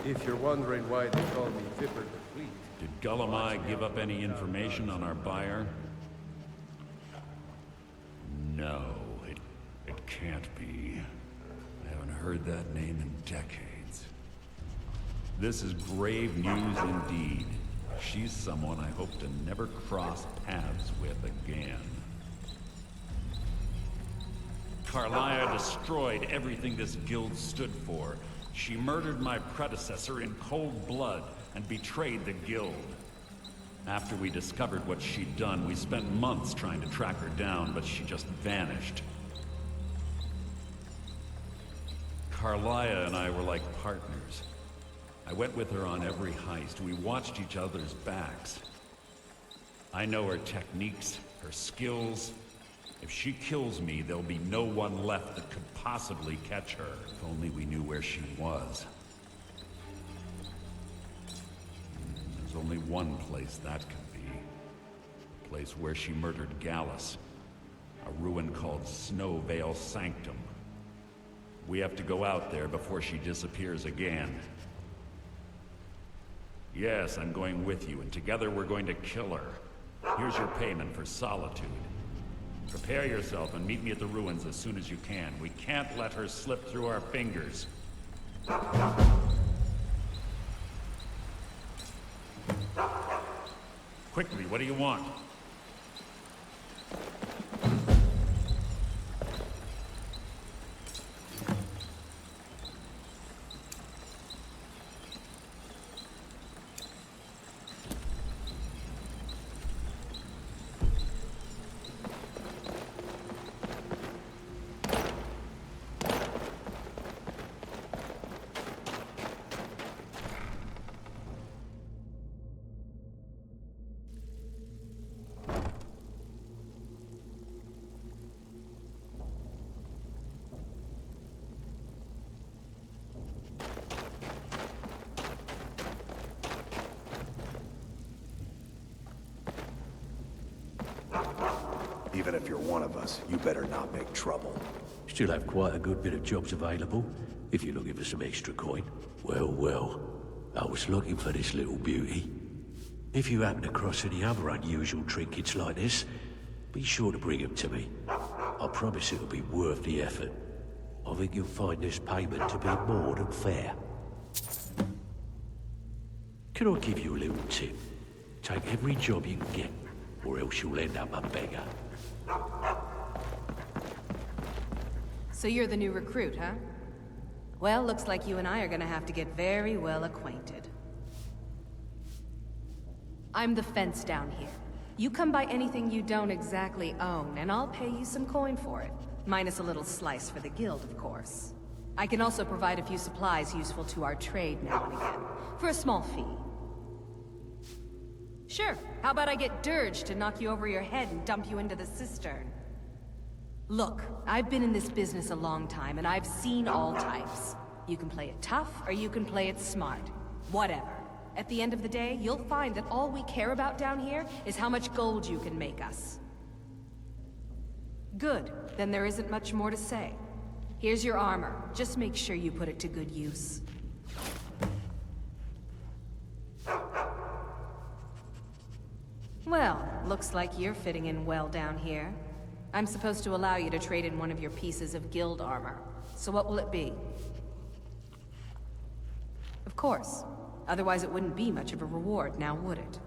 If you're wondering why they call me Fipper the Fleet... Did Gullamai give up any information on our buyer? No, it can't be. I haven't heard that name in decades. This is grave news indeed. She's someone I hope to never cross paths with again. Carmilla destroyed everything this guild stood for. She murdered my predecessor in cold blood and betrayed the guild. After we discovered what she'd done, we spent months trying to track her down, but she just vanished. Carmilla and I were like partners. I went with her on every heist. We watched each other's backs. I know her techniques, her skills. If she kills me, there'll be no one left that could possibly catch her. If only we knew where she was. There's only one place that could be. A place where she murdered Gallus. A ruin called Snow Veil Sanctum. We have to go out there before she disappears again. Yes, I'm going with you, and together we're going to kill her. Here's your payment for solitude. Prepare yourself and meet me at the ruins as soon as you can. We can't let her slip through our fingers. Quickly, what do you want? Even if you're one of us, you better not make trouble. Still have quite a good bit of jobs available, if you're looking for some extra coin. Well, well, I was looking for this little beauty. If you happen across any other unusual trinkets like this, be sure to bring them to me. I promise it'll be worth the effort. I think you'll find this payment to be more than fair. Can I give you a little tip? Take every job you can get, or else you'll end up a beggar. So you're the new recruit, huh? Well, looks like you and I are gonna have to get very well acquainted. I'm the fence down here. You come by anything you don't exactly own, and I'll pay you some coin for it. Minus a little slice for the guild, of course. I can also provide a few supplies useful to our trade now and again, for a small fee. Sure, how about I get Dirge to knock you over your head and dump you into the cistern? Look, I've been in this business a long time, and I've seen all types. You can play it tough, or you can play it smart. Whatever. At the end of the day, you'll find that all we care about down here is how much gold you can make us. Good. Then there isn't much more to say. Here's your armor. Just make sure you put it to good use. Well, looks like you're fitting in well down here. I'm supposed to allow you to trade in one of your pieces of guild armor. So what will it be? Of course. Otherwise it wouldn't be much of a reward, now would it?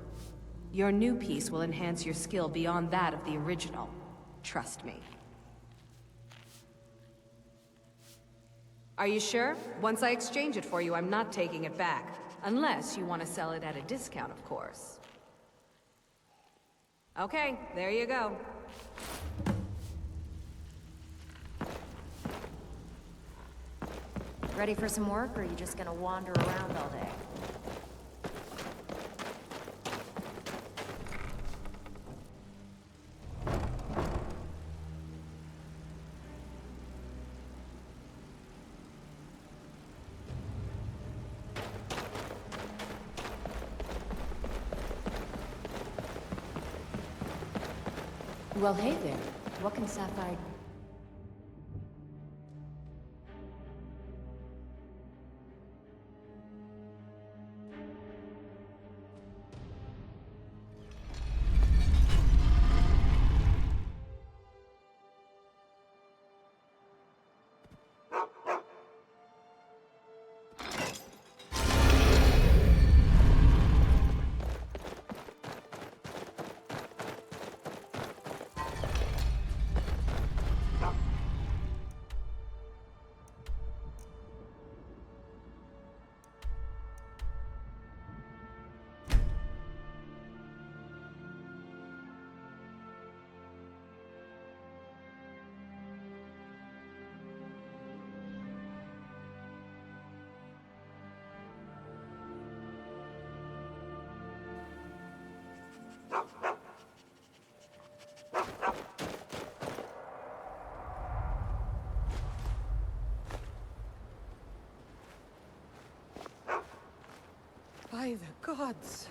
Your new piece will enhance your skill beyond that of the original. Trust me. Are you sure? Once I exchange it for you, I'm not taking it back. Unless you want to sell it at a discount, of course. Okay, there you go. Ready for some work, or are you just gonna wander around all day? Well, hey there. What can Sapphire... By the gods.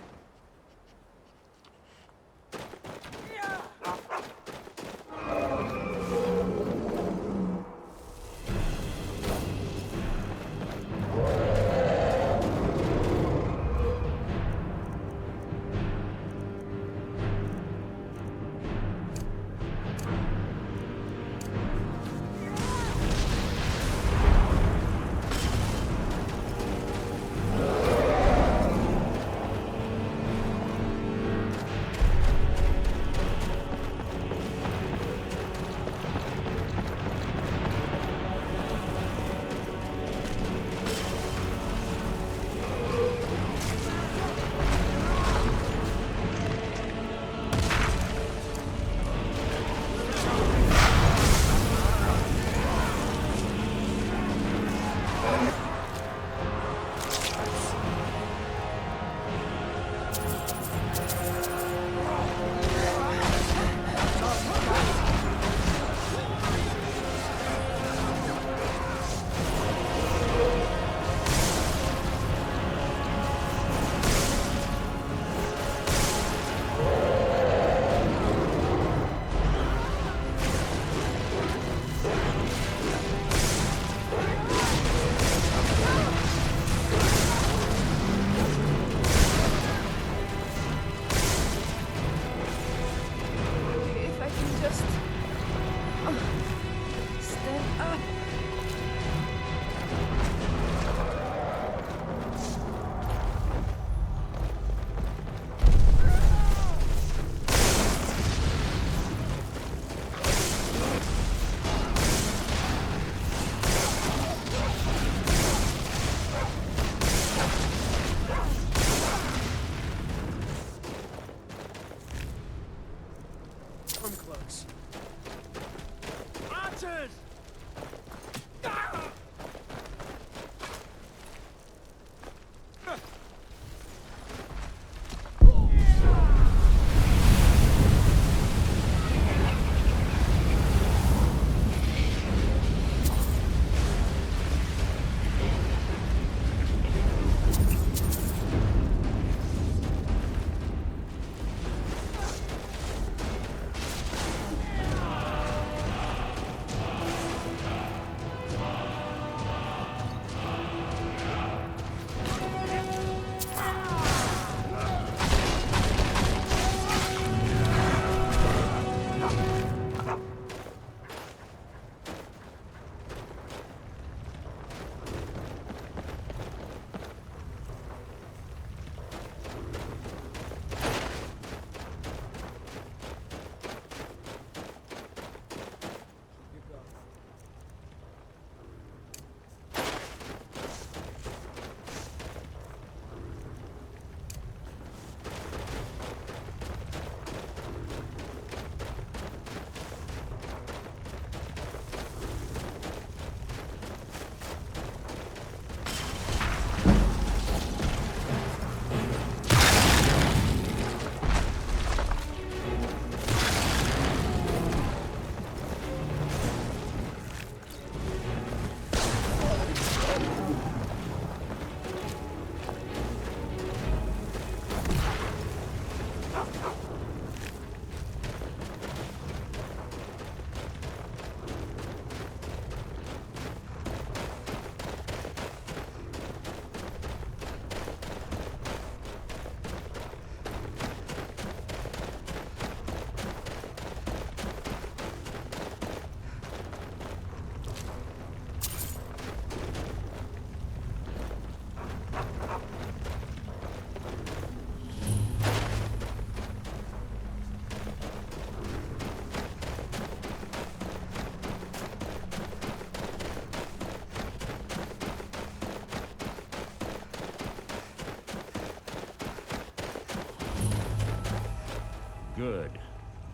Good.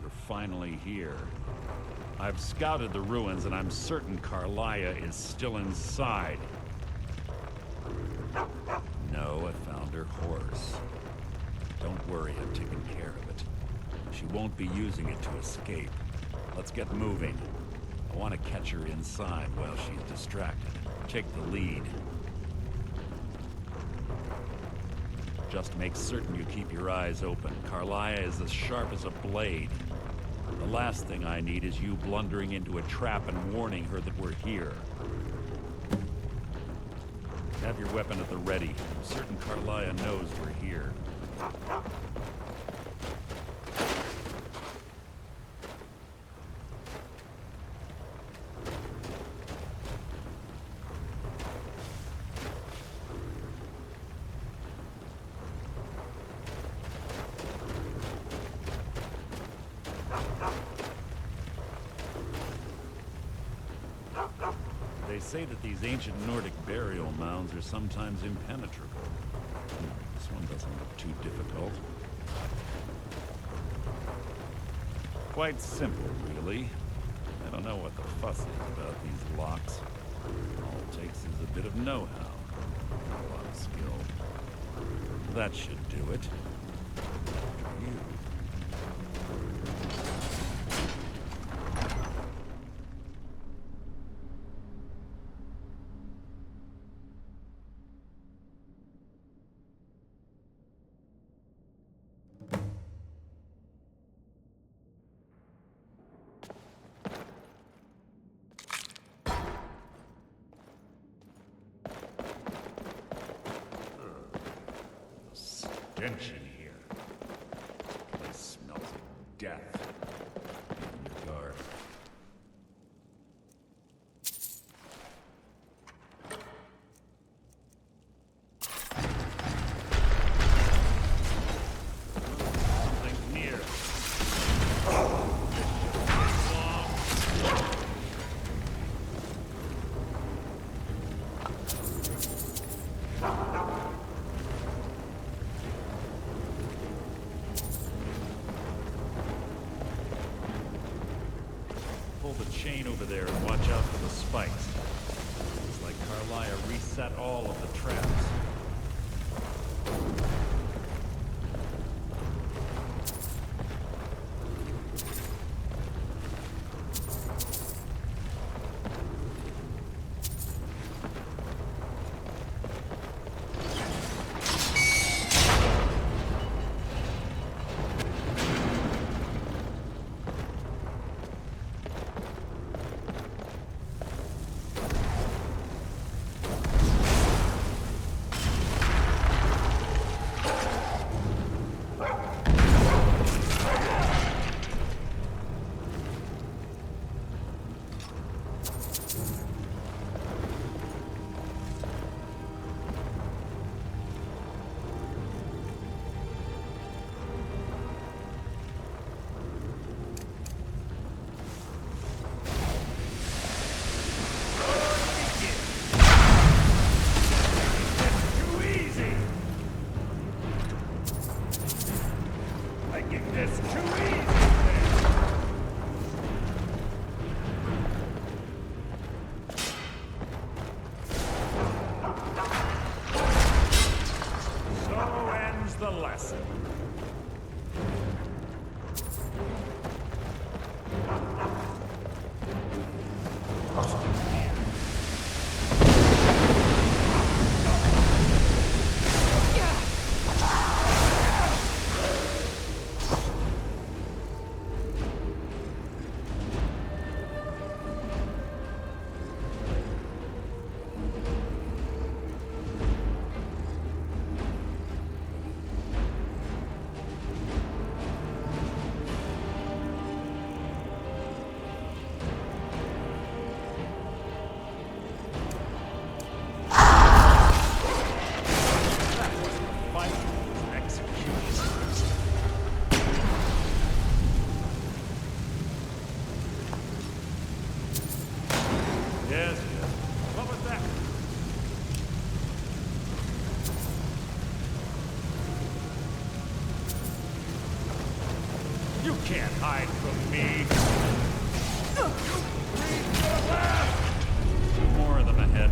You're finally here. I've scouted the ruins and I'm certain Carmilla is still inside. No, I found her horse. Don't worry, I'm taking care of it. She won't be using it to escape. Let's get moving. I want to catch her inside while she's distracted. Take the lead. Just make certain you keep your eyes open. Carmilla is as sharp as a blade. The last thing I need is you blundering into a trap and warning her that we're here. Have your weapon at the ready. I'm certain Carmilla knows we're here. They say that these ancient Nordic burial mounds are sometimes impenetrable. This one doesn't look too difficult. Quite simple, really. I don't know what the fuss is about these locks. All it takes is a bit of know-how. Not a lot of skill. That should do it. After you. Stench in here. Place smells of death. In your guard. Something near. Pull the chain over there and watch out for the spikes. It's like Carmilla reset all of the traps. The lesson. Yes, yes. What was that? You can't hide from me. Two more of them ahead.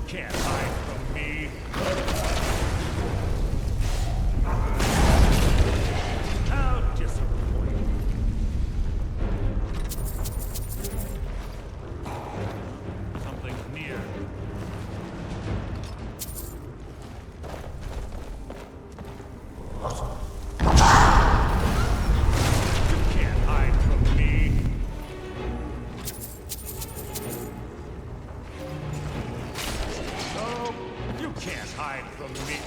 can't hide from me. How disappointing. Something's near. You can't hide from me. No, you can't hide from me.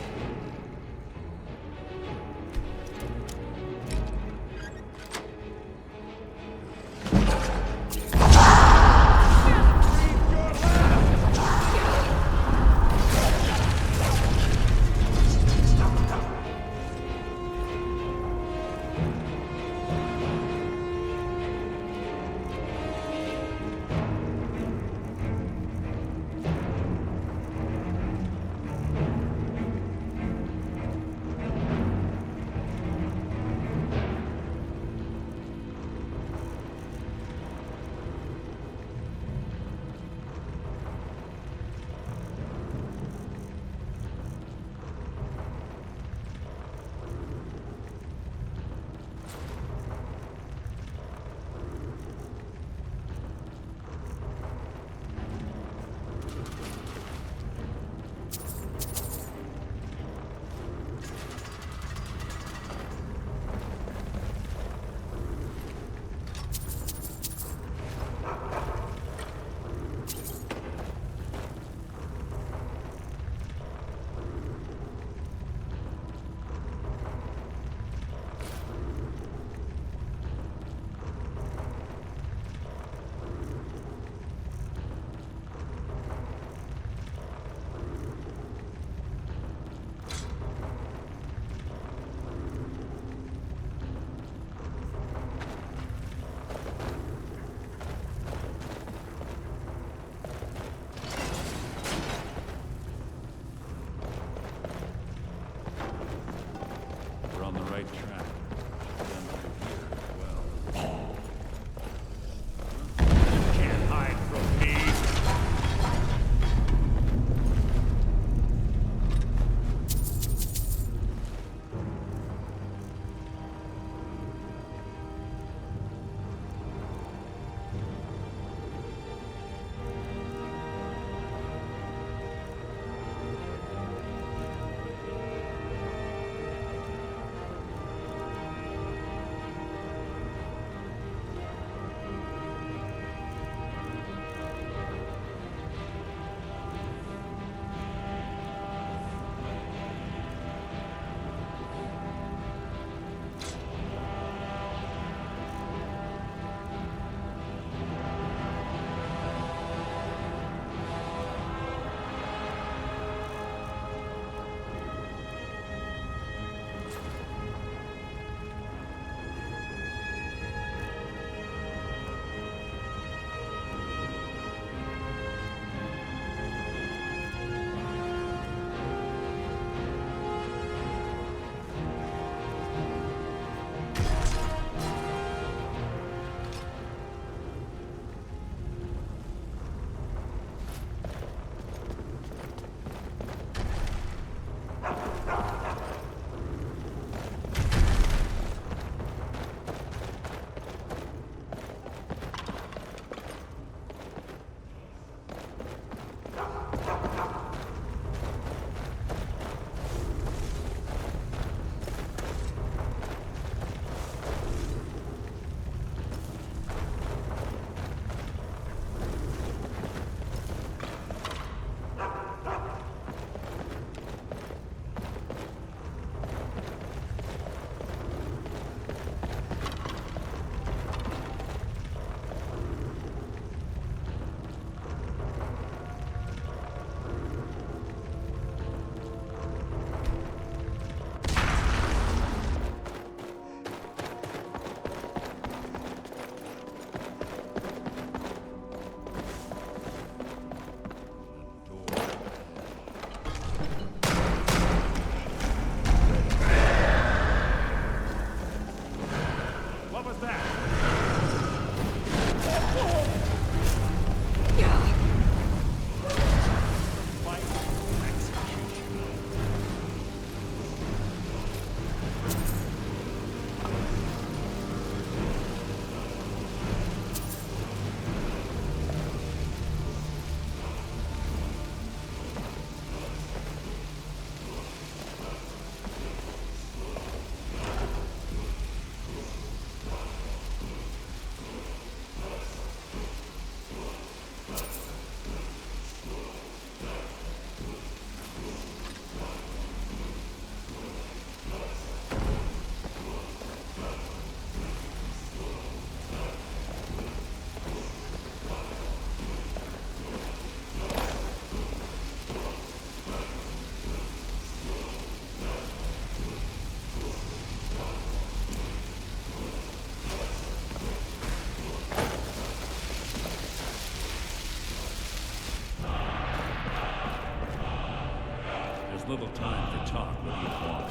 There's little time for talk. What do you want?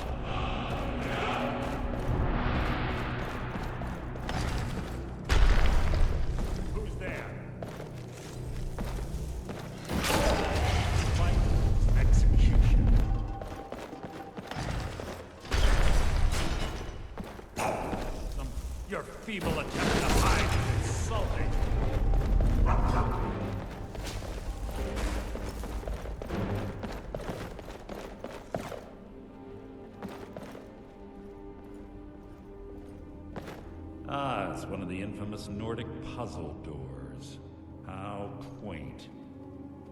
Who's there? Fight. Execution. Your feeble attempt to hide is insulting. Ah, it's one of the infamous Nordic puzzle doors. How quaint.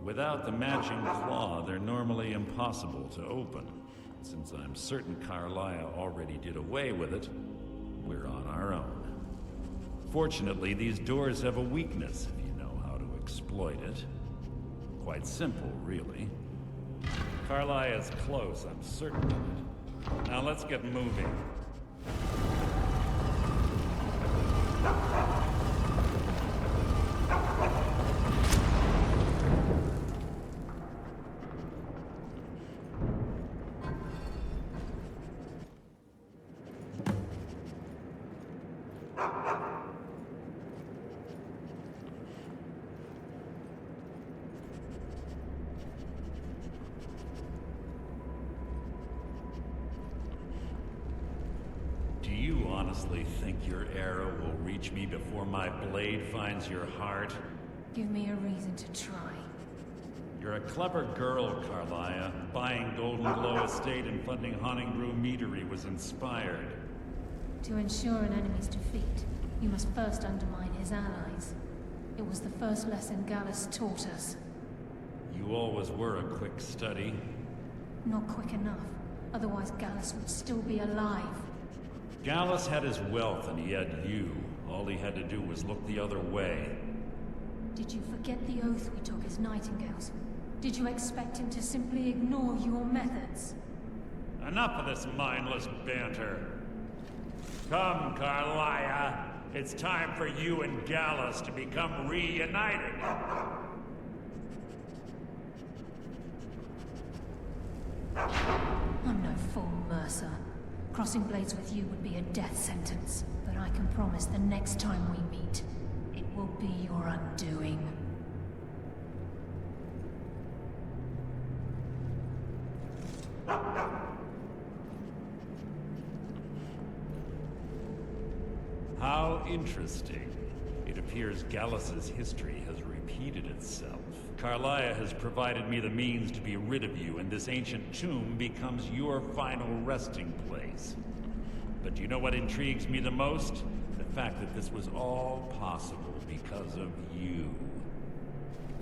Without the matching claw, they're normally impossible to open. Since I'm certain Carmilla already did away with it, we're on our own. Fortunately, these doors have a weakness if you know how to exploit it. Quite simple, really. Carmilla is close, I'm certain of it. Now let's get moving. Do you honestly think your arrow will reach me before my blade finds your heart? Give me a reason to try. You're a clever girl, Carmilla. Buying Golden Glow Estate and funding Honningbrew Meadery was inspired. To ensure an enemy's defeat, you must first undermine his allies. It was the first lesson Gallus taught us. You always were a quick study. Not quick enough, otherwise Gallus would still be alive. Gallus had his wealth and he had you. All he had to do was look the other way. Did you forget the oath we took as Nightingales? Did you expect him to simply ignore your methods? Enough of this mindless banter. Come, Carmilla. It's time for you and Gallus to become reunited. I'm no fool, Mercer. Crossing blades with you would be a death sentence. But I can promise the next time we meet, it will be your undoing. How interesting. It appears Gallus's history has repeated itself. Carmilla has provided me the means to be rid of you, and this ancient tomb becomes your final resting place. But do you know what intrigues me the most? The fact that this was all possible because of you.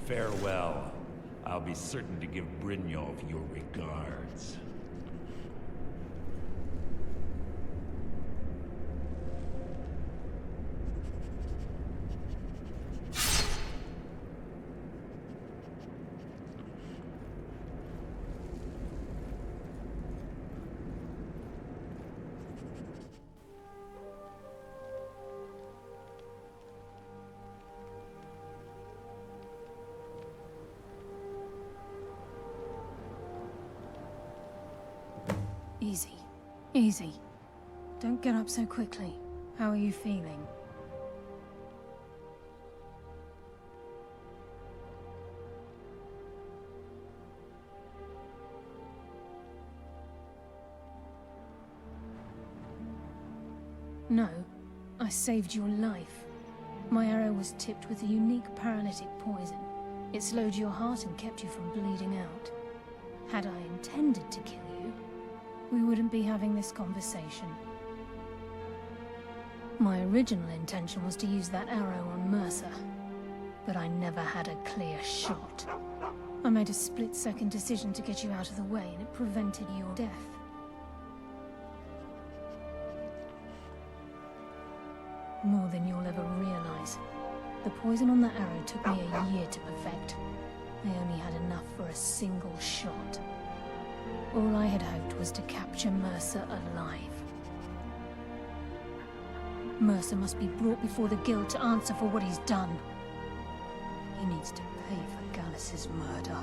Farewell. I'll be certain to give Brynjolf your regards. Easy. Easy. Don't get up so quickly. How are you feeling? No, I saved your life. My arrow was tipped with a unique paralytic poison. It slowed your heart and kept you from bleeding out. Had I intended to kill you, we wouldn't be having this conversation. My original intention was to use that arrow on Mercer, but I never had a clear shot. I made a split-second decision to get you out of the way, and it prevented your death. More than you'll ever realize. The poison on that arrow took me a year to perfect. I only had enough for a single shot. All I had hoped was to capture Mercer alive. Mercer must be brought before the Guild to answer for what he's done. He needs to pay for Gallus's murder.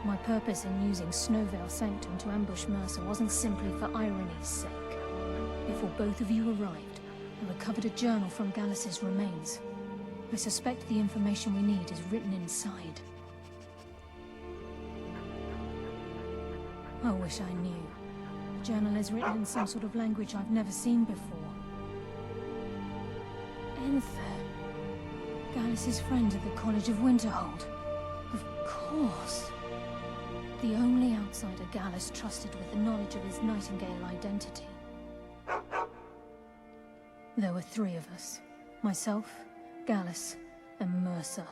My purpose in using Snowvale Sanctum to ambush Mercer wasn't simply for irony's sake. Before both of you arrived, I recovered a journal from Gallus's remains. I suspect the information we need is written inside. I wish I knew. The journal is written in some sort of language I've never seen before. Enther. Gallus's friend at the College of Winterhold. Of course. The only outsider Gallus trusted with the knowledge of his Nightingale identity. There were 3 of us. Myself, Gallus, and Mercer.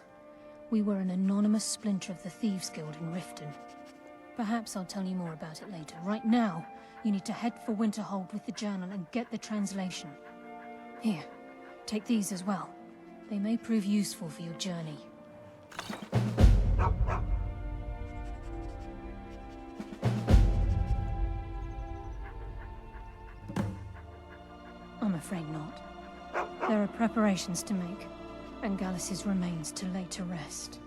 We were an anonymous splinter of the Thieves Guild in Riften. Perhaps I'll tell you more about it later. Right now, you need to head for Winterhold with the journal and get the translation. Here, take these as well. They may prove useful for your journey. I'm afraid not. There are preparations to make, and Gallus's remains to lay to rest.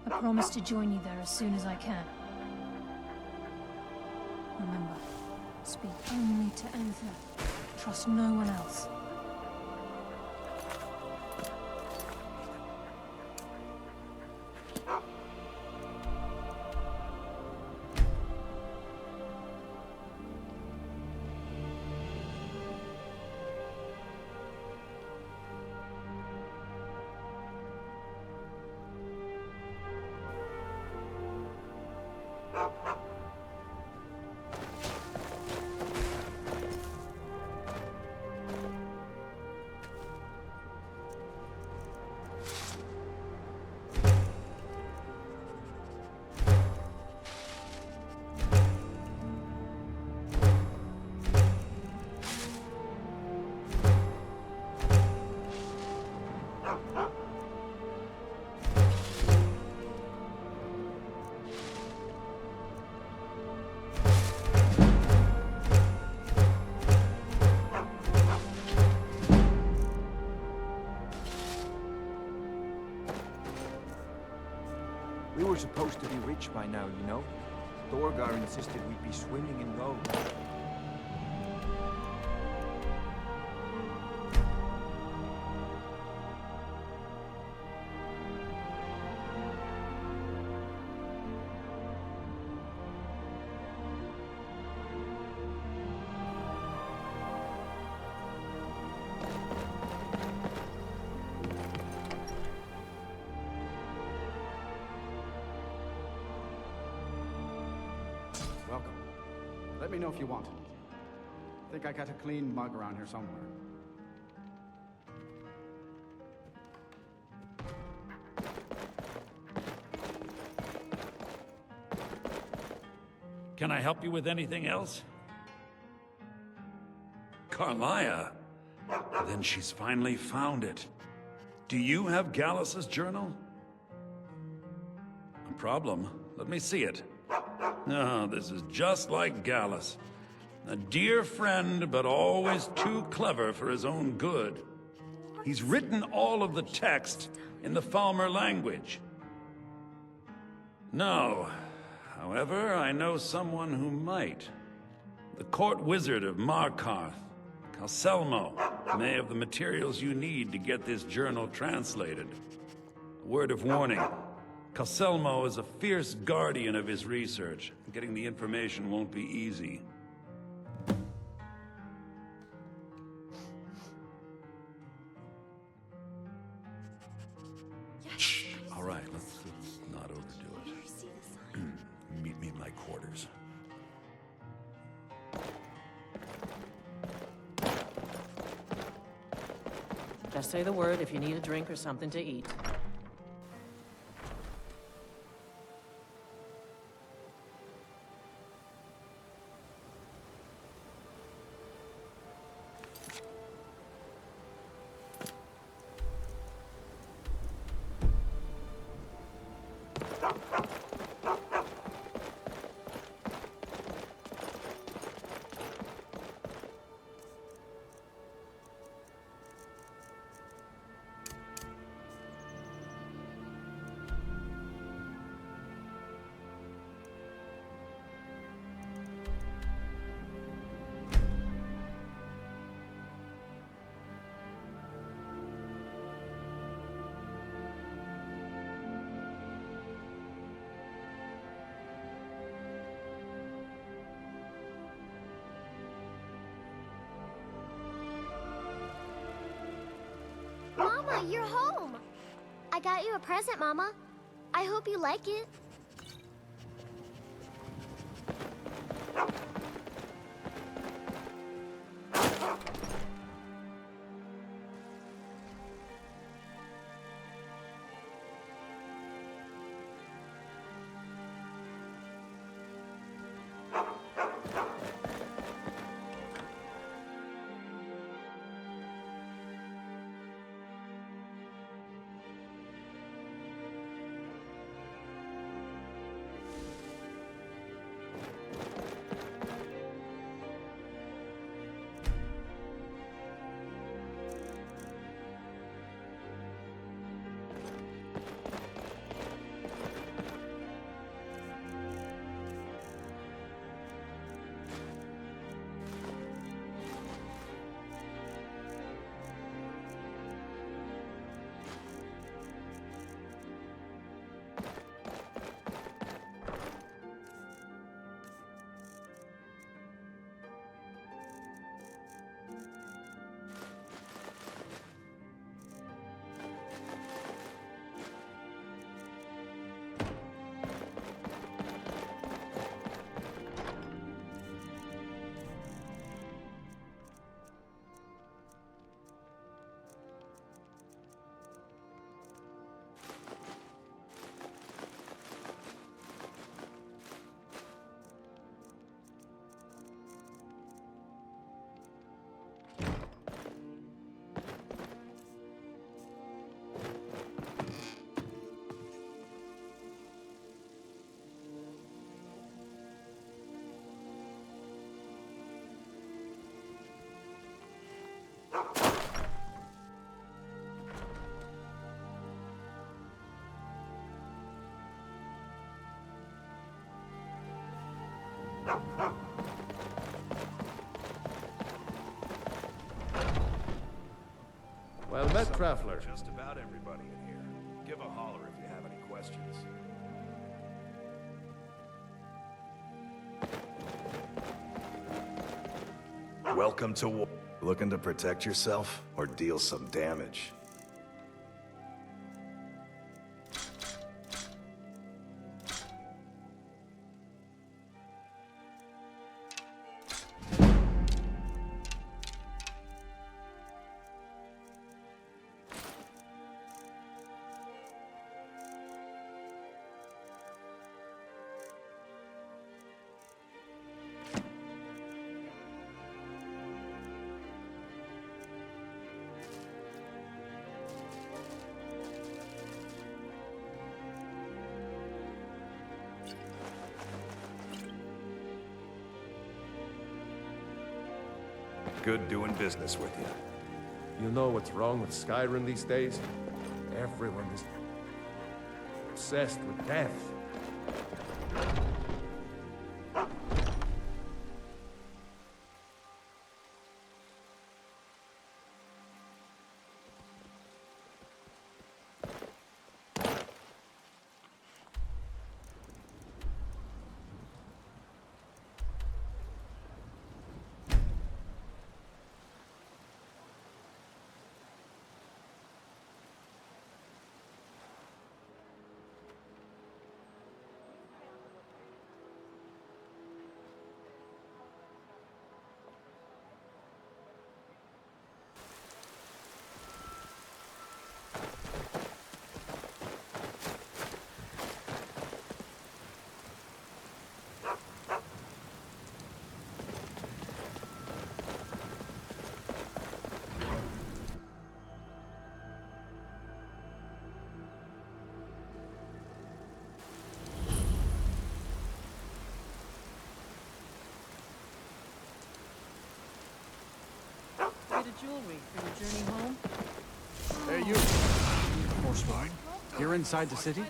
I promise to join you there as soon as I can. Remember, speak only to Enther. Trust no one else. We were supposed to be rich by now, you know? Thorgar insisted we'd be swimming in gold. Welcome. Let me know if you want. I think I got a clean mug around here somewhere. Can I help you with anything else? Carmilla? Then she's finally found it. Do you have Gallus's journal? A problem? Let me see it. No, this is just like Gallus. A dear friend, but always too clever for his own good. He's written all of the text in the Falmer language. No. However, I know someone who might. The court wizard of Markarth, Calselmo, may have the materials you need to get this journal translated. A word of warning. Calselmo is a fierce guardian of his research. Getting the information won't be easy. All right, let's not overdo it. Meet me in my quarters. Just say the word if you need a drink or something to eat. Oh, you're home! I got you a present, Mama. I hope you like it. Well met, Traveler. Just about everybody in here. Give a holler if you have any questions. Welcome to war. Looking to protect yourself or deal some damage? Good doing business with you. You know what's wrong with Skyrim these days? Everyone is obsessed with death. Jewelry for your journey home? Hey, you! Forsworn. You're inside the city?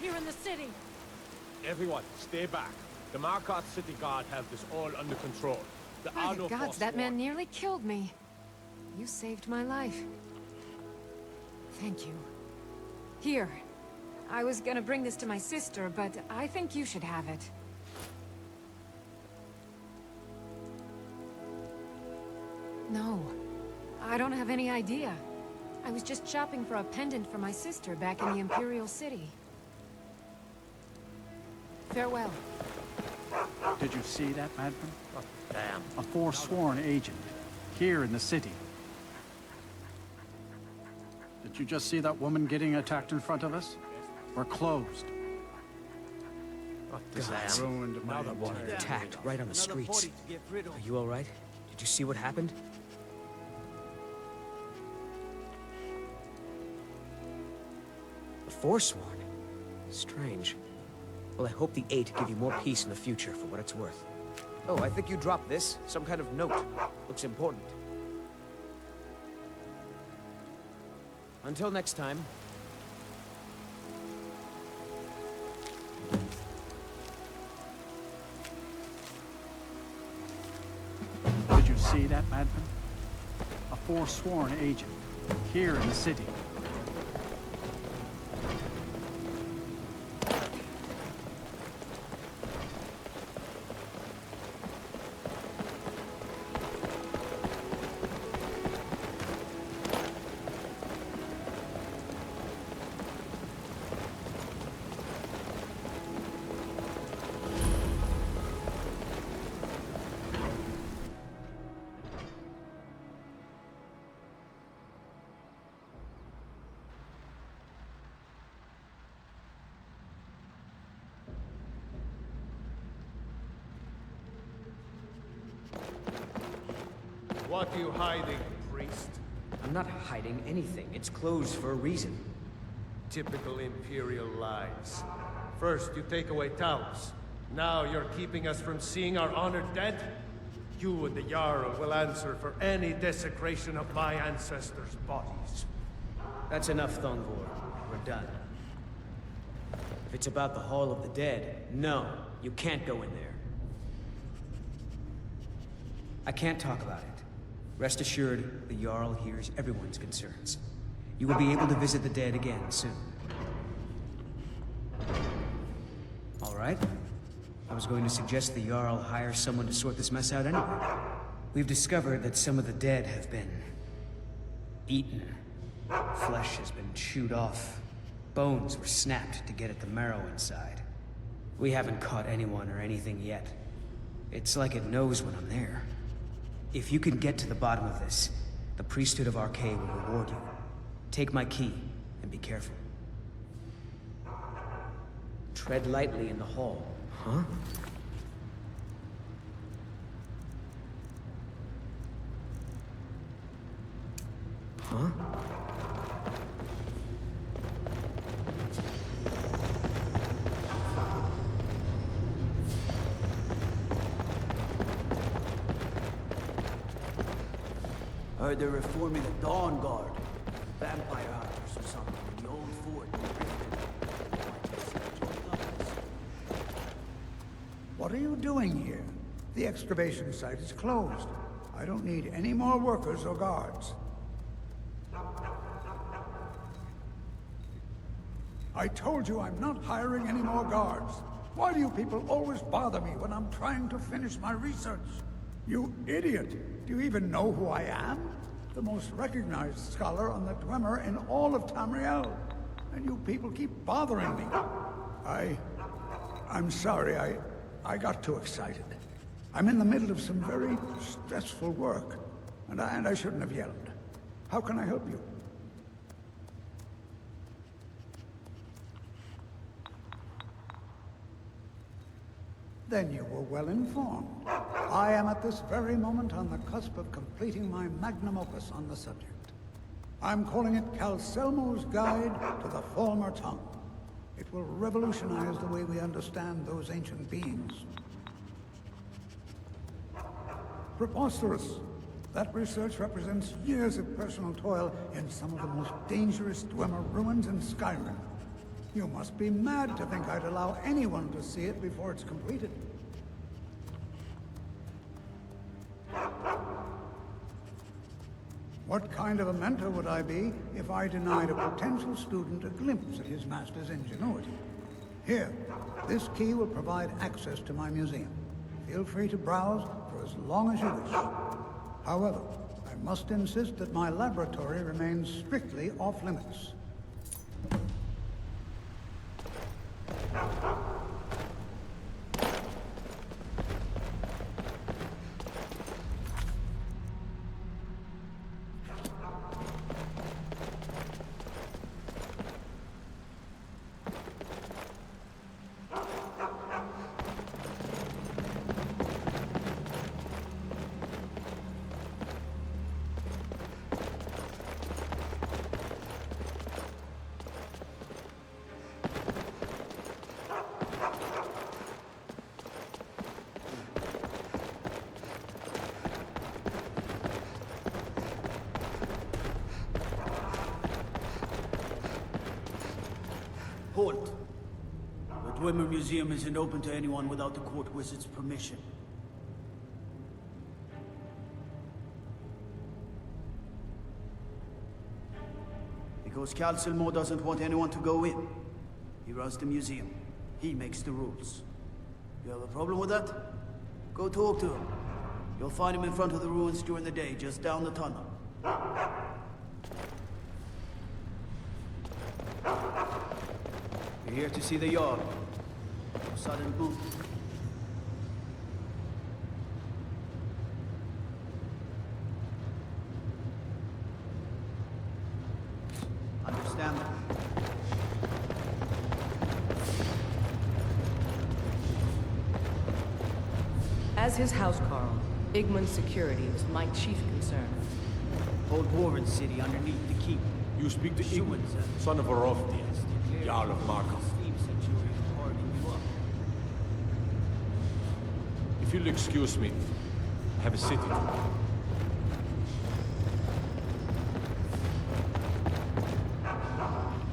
Here in the city. Everyone, stay back. The Markarth city guard have this all under control. By the gods, that man nearly killed me. You saved my life. Thank you. Here. I was gonna bring this to my sister, but I think you should have it. No. I don't have any idea. I was just shopping for a pendant for my sister back in the Imperial City. Farewell. Did you see that, madman? Oh, damn. A forsworn agent, here in the city. Did you just see that woman getting attacked in front of us? We're closed. Oh, God, Ruined my another one entire attacked right on the streets. Are you all right? Did you see what happened? The Forsworn? Strange. Well, I hope the Eight give you more peace in the future, for what it's worth. Oh, I think you dropped this. Some kind of note. Looks important. Until next time. Did you see that, madman? A forsworn agent, here in the city. What are you hiding, priest? I'm not hiding anything. It's closed for a reason. Typical Imperial lies. First, you take away towns. Now you're keeping us from seeing our honored dead? You and the Jarl will answer for any desecration of my ancestors' bodies. That's enough, Thongvor. We're done. If it's about the Hall of the Dead, no, you can't go in there. I can't talk about it. Rest assured, the Jarl hears everyone's concerns. You will be able to visit the dead again soon. All right? I was going to suggest the Jarl hire someone to sort this mess out anyway. We've discovered that some of the dead have been eaten. Flesh has been chewed off. Bones were snapped to get at the marrow inside. We haven't caught anyone or anything yet. It's like it knows when I'm there. If you can get to the bottom of this, the priesthood of Arcade will reward you. Take my key, and be careful. Tread lightly in the hall. Huh? Huh? Heard they're reforming the Dawn Guard. Vampire hunters or something in the old fort. What are you doing here? The excavation site is closed. I don't need any more workers or guards. I told you I'm not hiring any more guards. Why do you people always bother me when I'm trying to finish my research? You idiot! Do you even know who I am? The most recognized scholar on the Dwemer in all of Tamriel. And you people keep bothering me. I'm sorry, I got too excited. I'm in the middle of some very stressful work, and I shouldn't have yelled. How can I help you? Then you were well informed. I am at this very moment on the cusp of completing my magnum opus on the subject. I'm calling it Calcelmo's Guide to the Former Tongue. It will revolutionize the way we understand those ancient beings. Preposterous! That research represents years of personal toil in some of the most dangerous Dwemer ruins in Skyrim. You must be mad to think I'd allow anyone to see it before it's completed. What kind of a mentor would I be if I denied a potential student a glimpse at his master's ingenuity? Here, this key will provide access to my museum. Feel free to browse for as long as you wish. However, I I must insist that my laboratory remains strictly off-limits. Halt! The Dwemer Museum isn't open to anyone without the court wizard's permission. Because Calcelmo doesn't want anyone to go in. He runs the museum. He makes the rules. You have a problem with that? Go talk to him. You'll find him in front of the ruins during the day, just down the tunnel. You're here to see the Jarl. No sudden move. Understand that? As his housecarl, Igman's security was my chief concern. Old Dwarven city underneath the keep. You speak to Igman, son of Orofti, Jarl of Markov. If you'll excuse me, I have a city tour.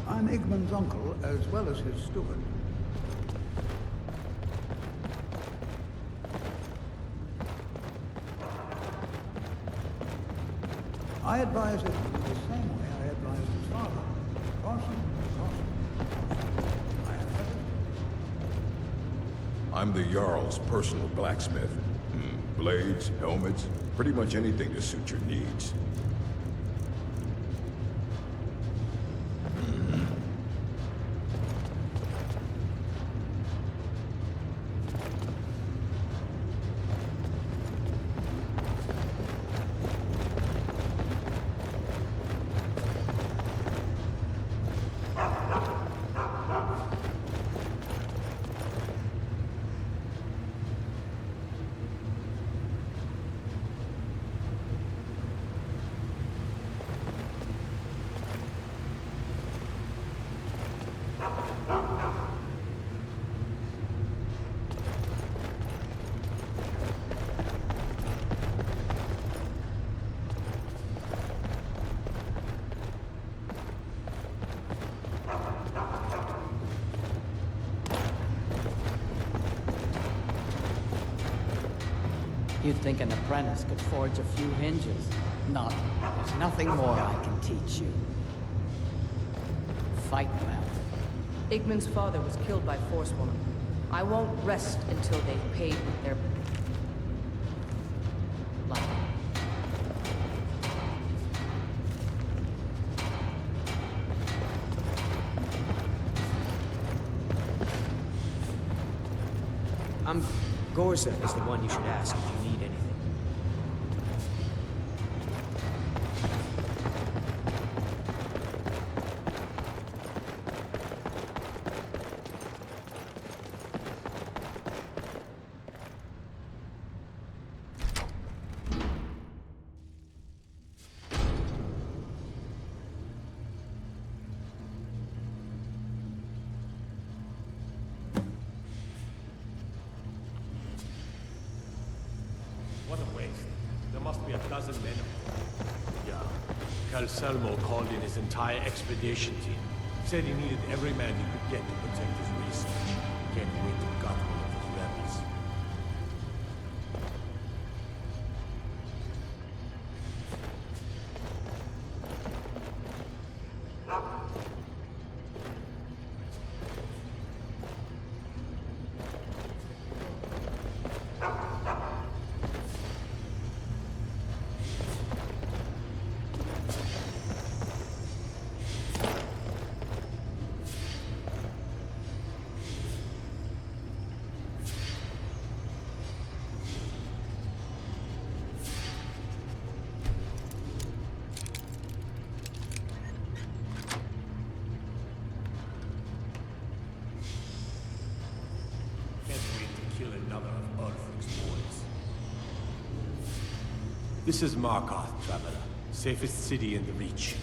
I'm Igman's uncle, as well as his steward. I advise Igman the same way I advised his father. Caution, caution, caution. I have heard it. I'm the Jarl's personal blacksmith. Blades, helmets, pretty much anything to suit your needs. You'd think an apprentice could forge a few hinges. Not. There's nothing more I can teach you. Fight well. Igman's father was killed by Forsworn. I won't rest until they've paid with their life. Gorza is the one you should ask if you need anything. What a waste. There must be a dozen men. Yeah. Calcelmo called in his entire expedition team. Said he needed every man he could get to protect his research. Can't wait to gut one of his rebels. This is Markarth, traveler. Safest city in the Reach.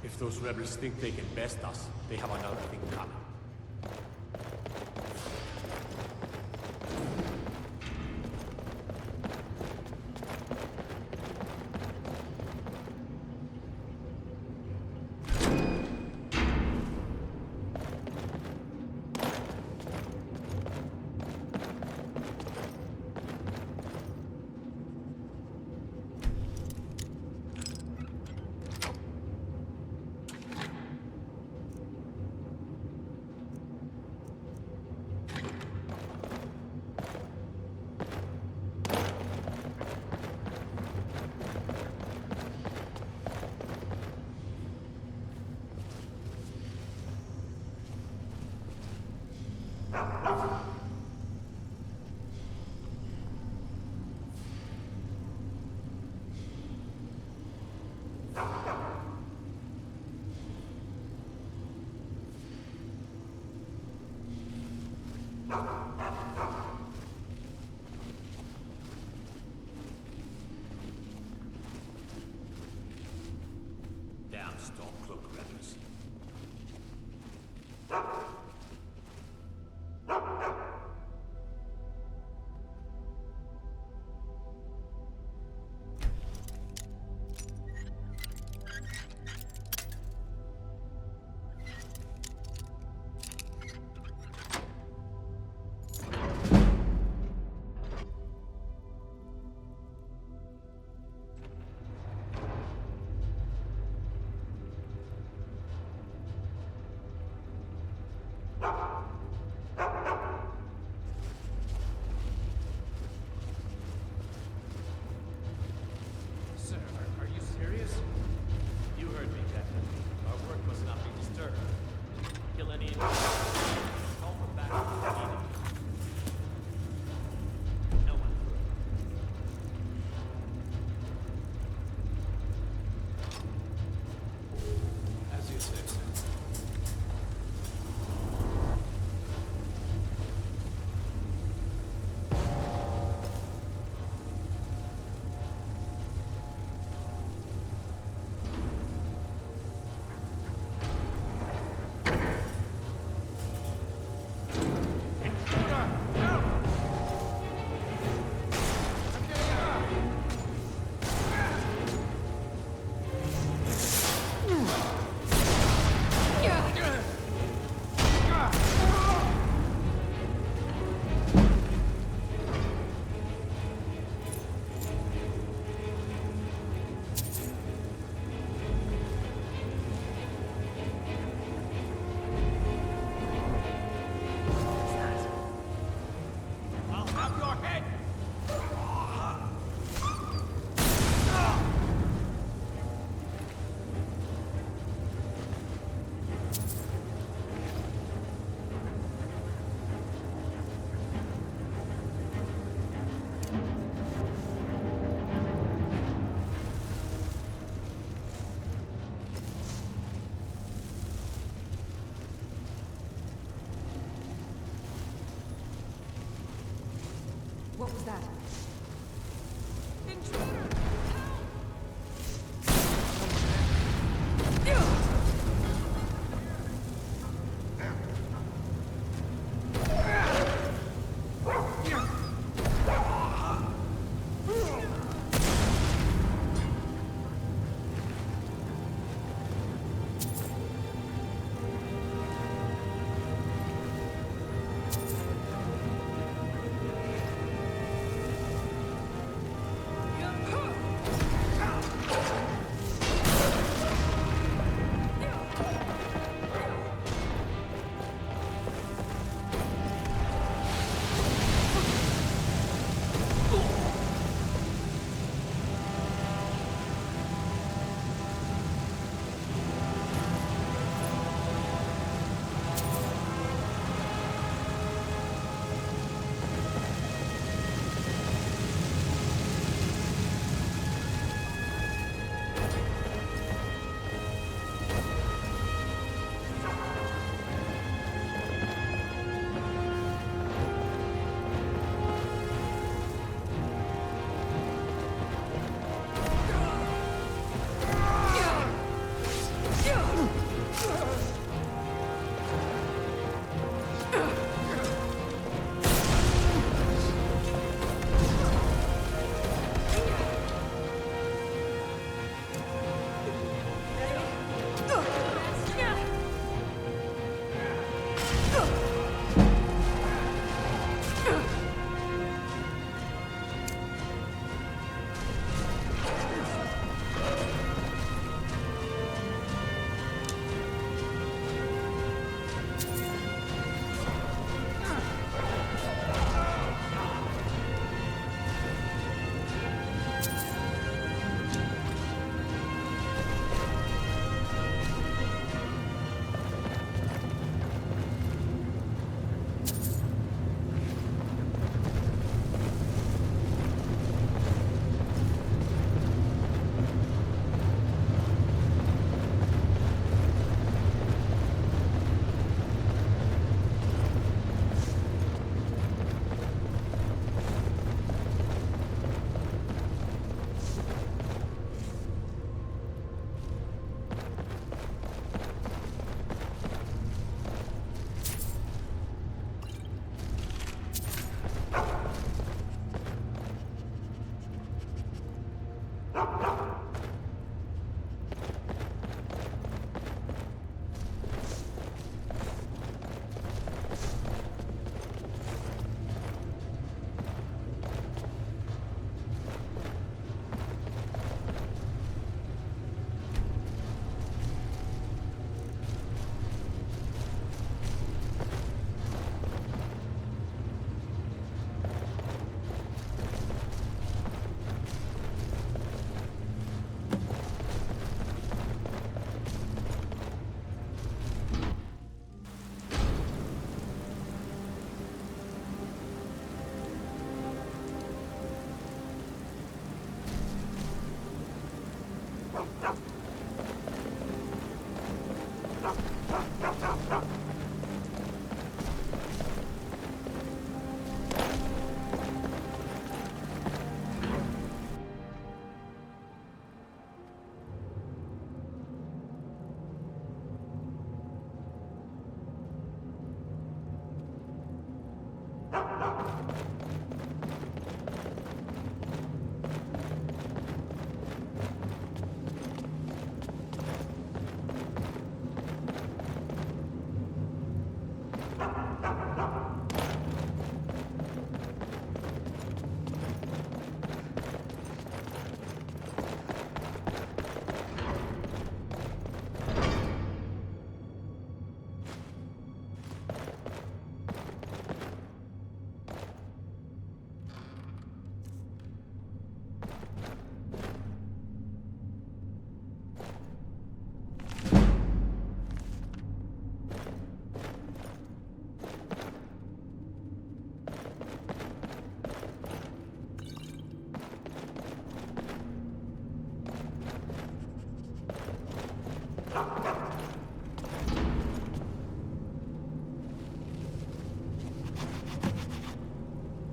If those rebels think they can best us, they have another thing coming. Damn Stormcloak rebels. Sir, are you serious? You heard me, Captain. Our work must not be disturbed. Kill any call for backup if needed. No one through. As you say, sir. What was that? Intruder!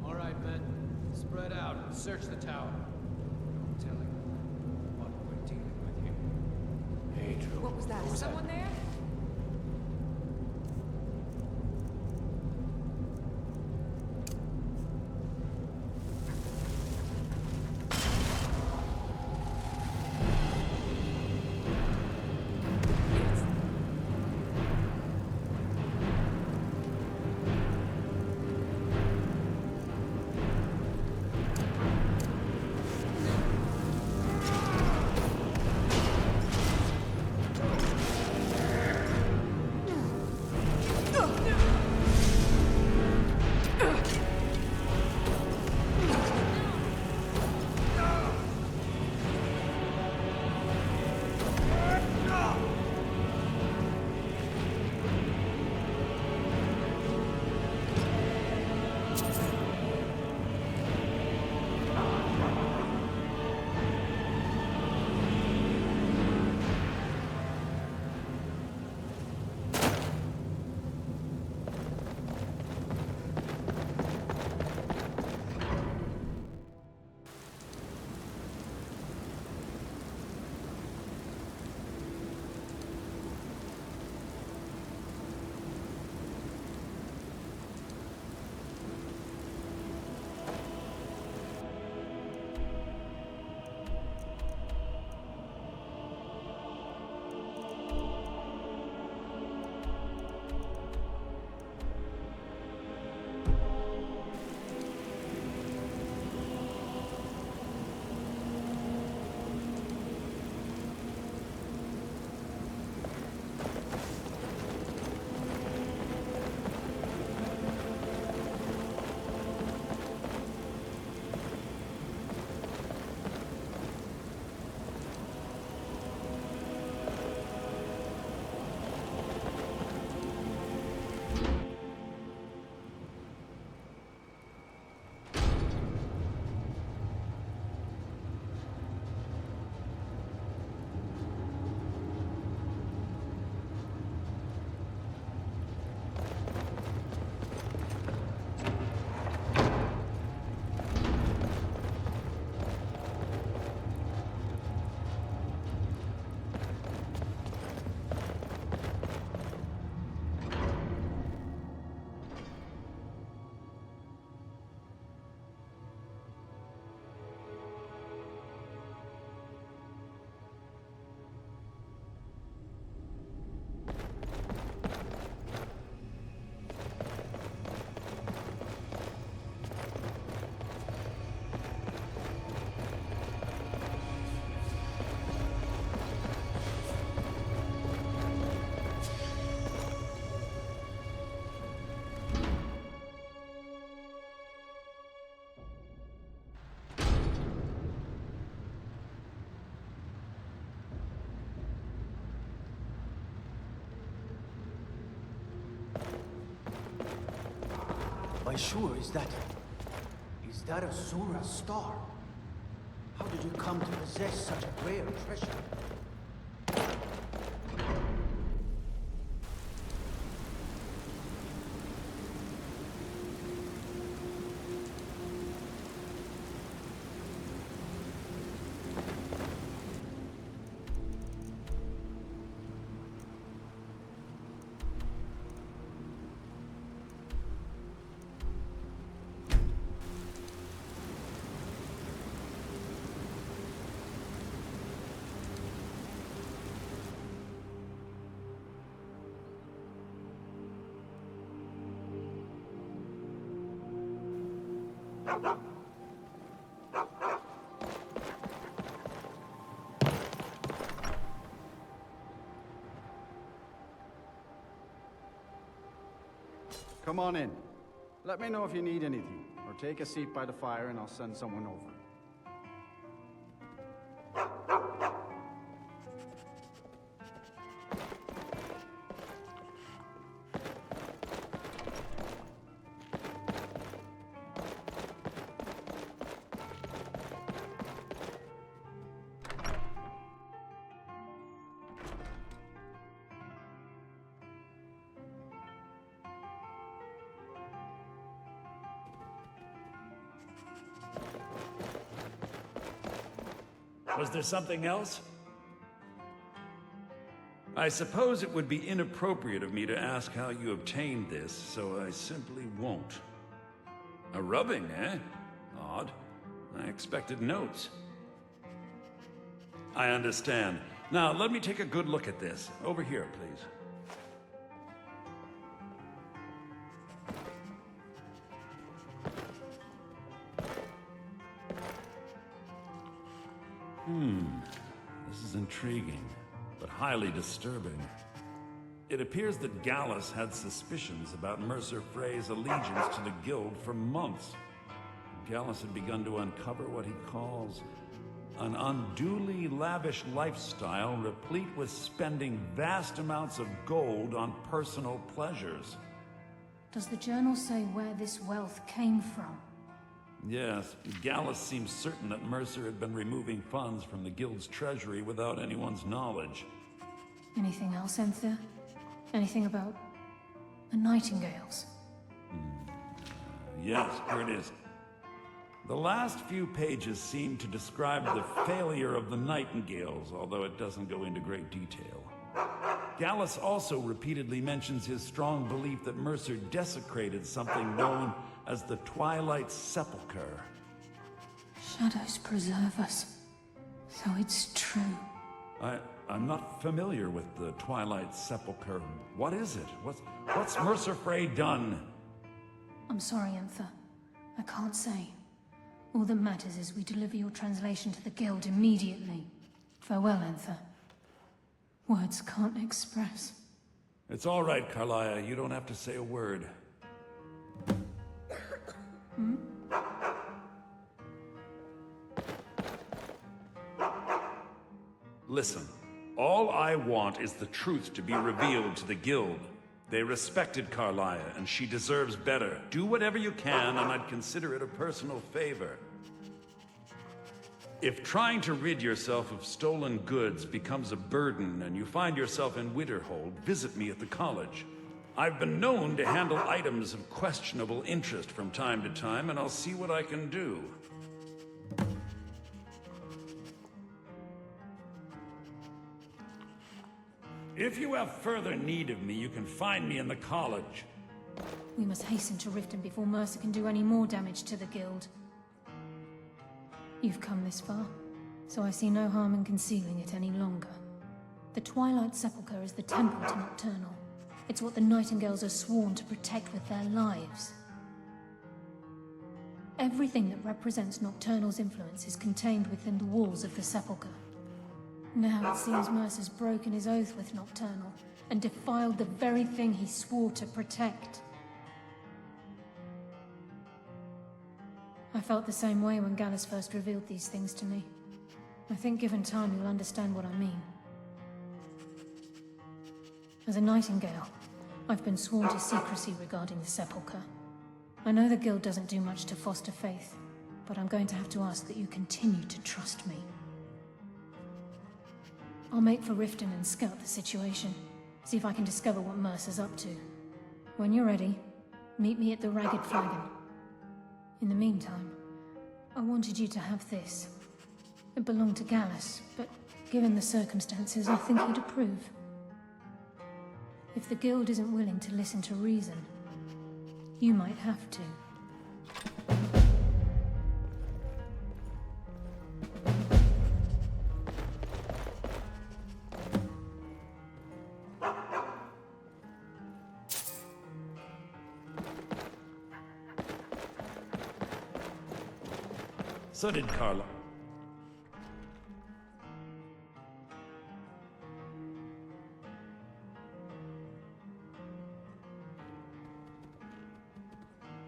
All right, men. Spread out and search the tower. No telling what we're dealing with here. Hey, Drew. What was that? Is someone there? Why sure, is that a Zora star? How did you come to possess such a rare treasure? Come on in. Let me know if you need anything, or take a seat by the fire and I'll send someone over. Was there something else? I suppose it would be inappropriate of me to ask how you obtained this, so I simply won't. A rubbing, eh? Odd. I expected notes. I understand. Now, let me take a good look at this. Over here, please. This is intriguing, but highly disturbing. It appears that Gallus had suspicions about Mercer Frey's allegiance to the Guild for months. Gallus had begun to uncover what he calls an unduly lavish lifestyle replete with spending vast amounts of gold on personal pleasures. Does the journal say where this wealth came from? Yes, Gallus seems certain that Mercer had been removing funds from the Guild's treasury without anyone's knowledge. Anything else, Enthir? Anything about the Nightingales? Yes, here it is. The last few pages seem to describe the failure of the Nightingales, although it doesn't go into great detail. Gallus also repeatedly mentions his strong belief that Mercer desecrated something known as the Twilight Sepulchre. Shadows preserve us. So it's true. I'm not familiar with the Twilight Sepulchre. What is it? What's Mercer Frey done? I'm sorry, Enthir. I can't say. All that matters is we deliver your translation to the Guild immediately. Farewell, Enthir. Words can't express. It's all right, Carmilla. You don't have to say a word. Listen, all I want is the truth to be revealed to the Guild. They respected Carmilla, and she deserves better. Do whatever you can, and I'd consider it a personal favor. If trying to rid yourself of stolen goods becomes a burden and you find yourself in Winterhold, visit me at the college. I've been known to handle items of questionable interest from time to time, and I'll see what I can do. If you have further need of me, you can find me in the college. We must hasten to Riften before Mercer can do any more damage to the Guild. You've come this far, so I see no harm in concealing it any longer. The Twilight Sepulchre is the temple to Nocturnal. It's what the Nightingales are sworn to protect with their lives. Everything that represents Nocturnal's influence is contained within the walls of the Sepulchre. Now it seems Mercer's broken his oath with Nocturnal and defiled the very thing he swore to protect. I felt the same way when Gallus first revealed these things to me. I think given time you'll understand what I mean. As a Nightingale, I've been sworn to secrecy regarding the Sepulchre. I know the Guild doesn't do much to foster faith, but I'm going to have to ask that you continue to trust me. I'll make for Riften and scout the situation, see if I can discover what Mercer's up to. When you're ready, meet me at the Ragged Flagon. In the meantime, I wanted you to have this. It belonged to Gallus, but given the circumstances, I think he'd approve. If the Guild isn't willing to listen to reason, you might have to. So did Carla.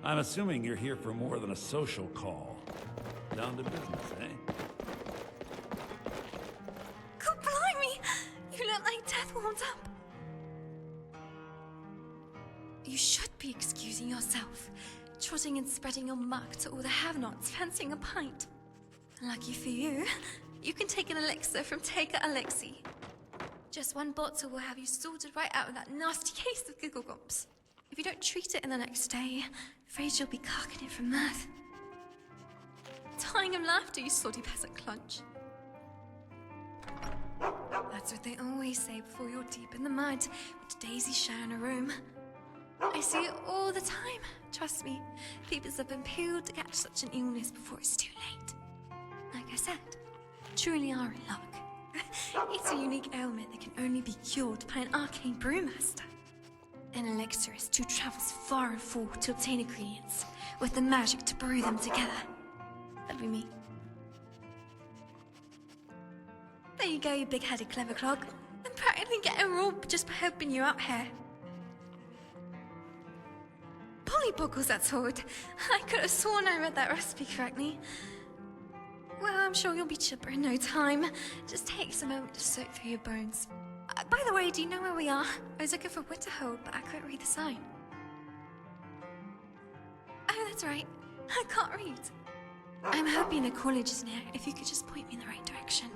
I'm assuming you're here for more than a social call. Down to business, eh? God blimey! You look like death warmed up. You should be excusing yourself. Trotting and spreading your muck to all the have-nots fancying a pint. Lucky for you, you can take an elixir from Taker Elixir. Just one bottle will have you sorted right out of that nasty case of giggle gumps. If you don't treat it in the next day, afraid you'll be cocking it from mirth. Dying of laughter, you sordid peasant clunch. That's what they always say before you're deep in the mud, with Daisy sharing a room. I see it all the time, trust me. People have been peeled to catch such an illness before it's too late. Like I said, truly are in luck. It's a unique ailment that can only be cured by an arcane brewmaster. An elixirist who travels far and full to obtain ingredients, with the magic to brew them together. That'd be me. There you go, you big-headed clever clog. I'm practically getting robbed just by helping you out here. Pollyboggles, that's odd. I could have sworn I read that recipe correctly. Well, I'm sure you'll be chipper in no time. Just takes a moment to soak through your bones. By the way, do you know where we are? I was looking for Winterhold, but I couldn't read the sign. Oh, that's right. I can't read. I'm hoping a college is near, if you could just point me in the right direction.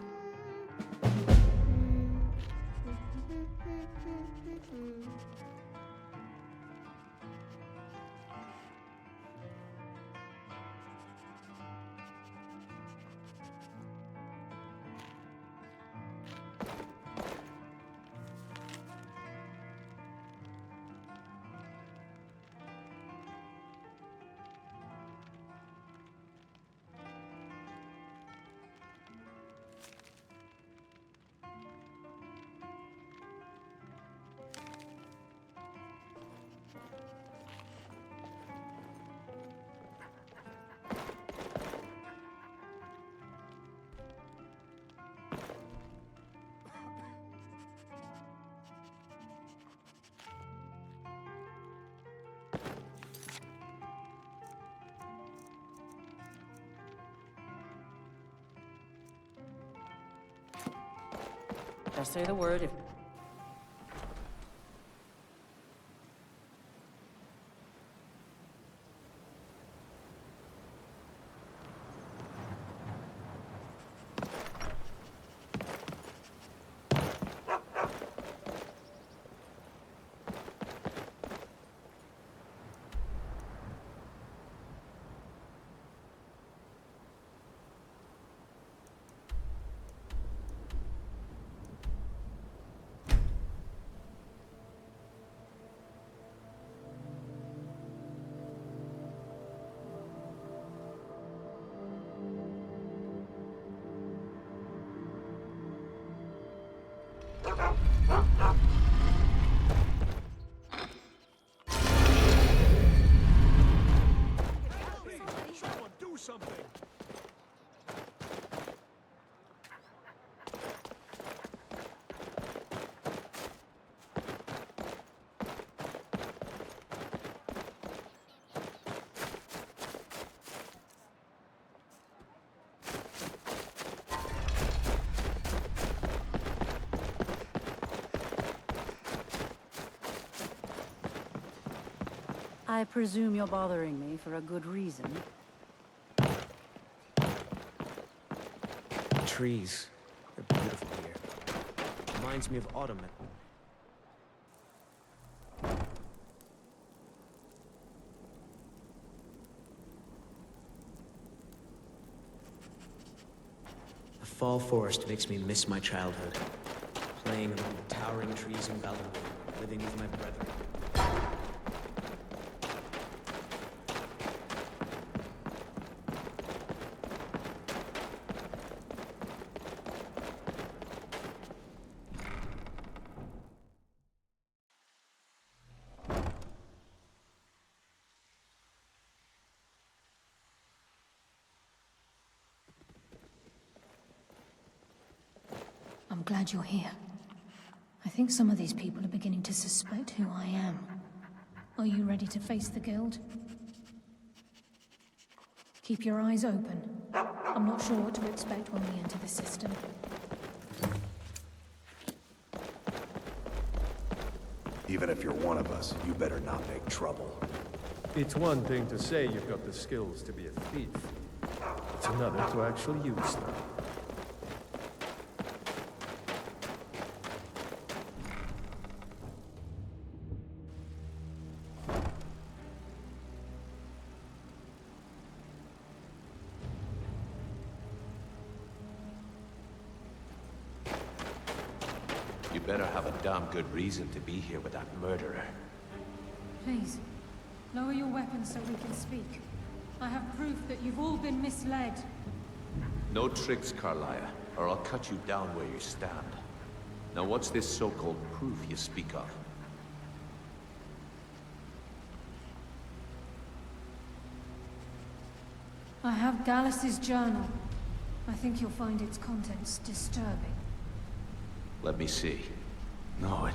Just say the word if... Someone do something! I presume you're bothering me for a good reason. Trees. They're beautiful here. Reminds me of autumn. The fall forest makes me miss my childhood. Playing among the towering trees in Valenwood, living with my brethren. glad you're here. I think some of these people are beginning to suspect who I am. Are you ready to face the Guild? Keep your eyes open. I'm not sure what to expect when we enter the system. Even if you're one of us, you better not make trouble. It's one thing to say you've got the skills to be a thief. It's another to actually use them. You better have a damn good reason to be here with that murderer. Please, lower your weapons so we can speak. I have proof that you've all been misled. No tricks, Carmilla, or I'll cut you down where you stand. Now what's this so-called proof you speak of? I have Gallus's journal. I think you'll find its contents disturbing. Let me see. No, it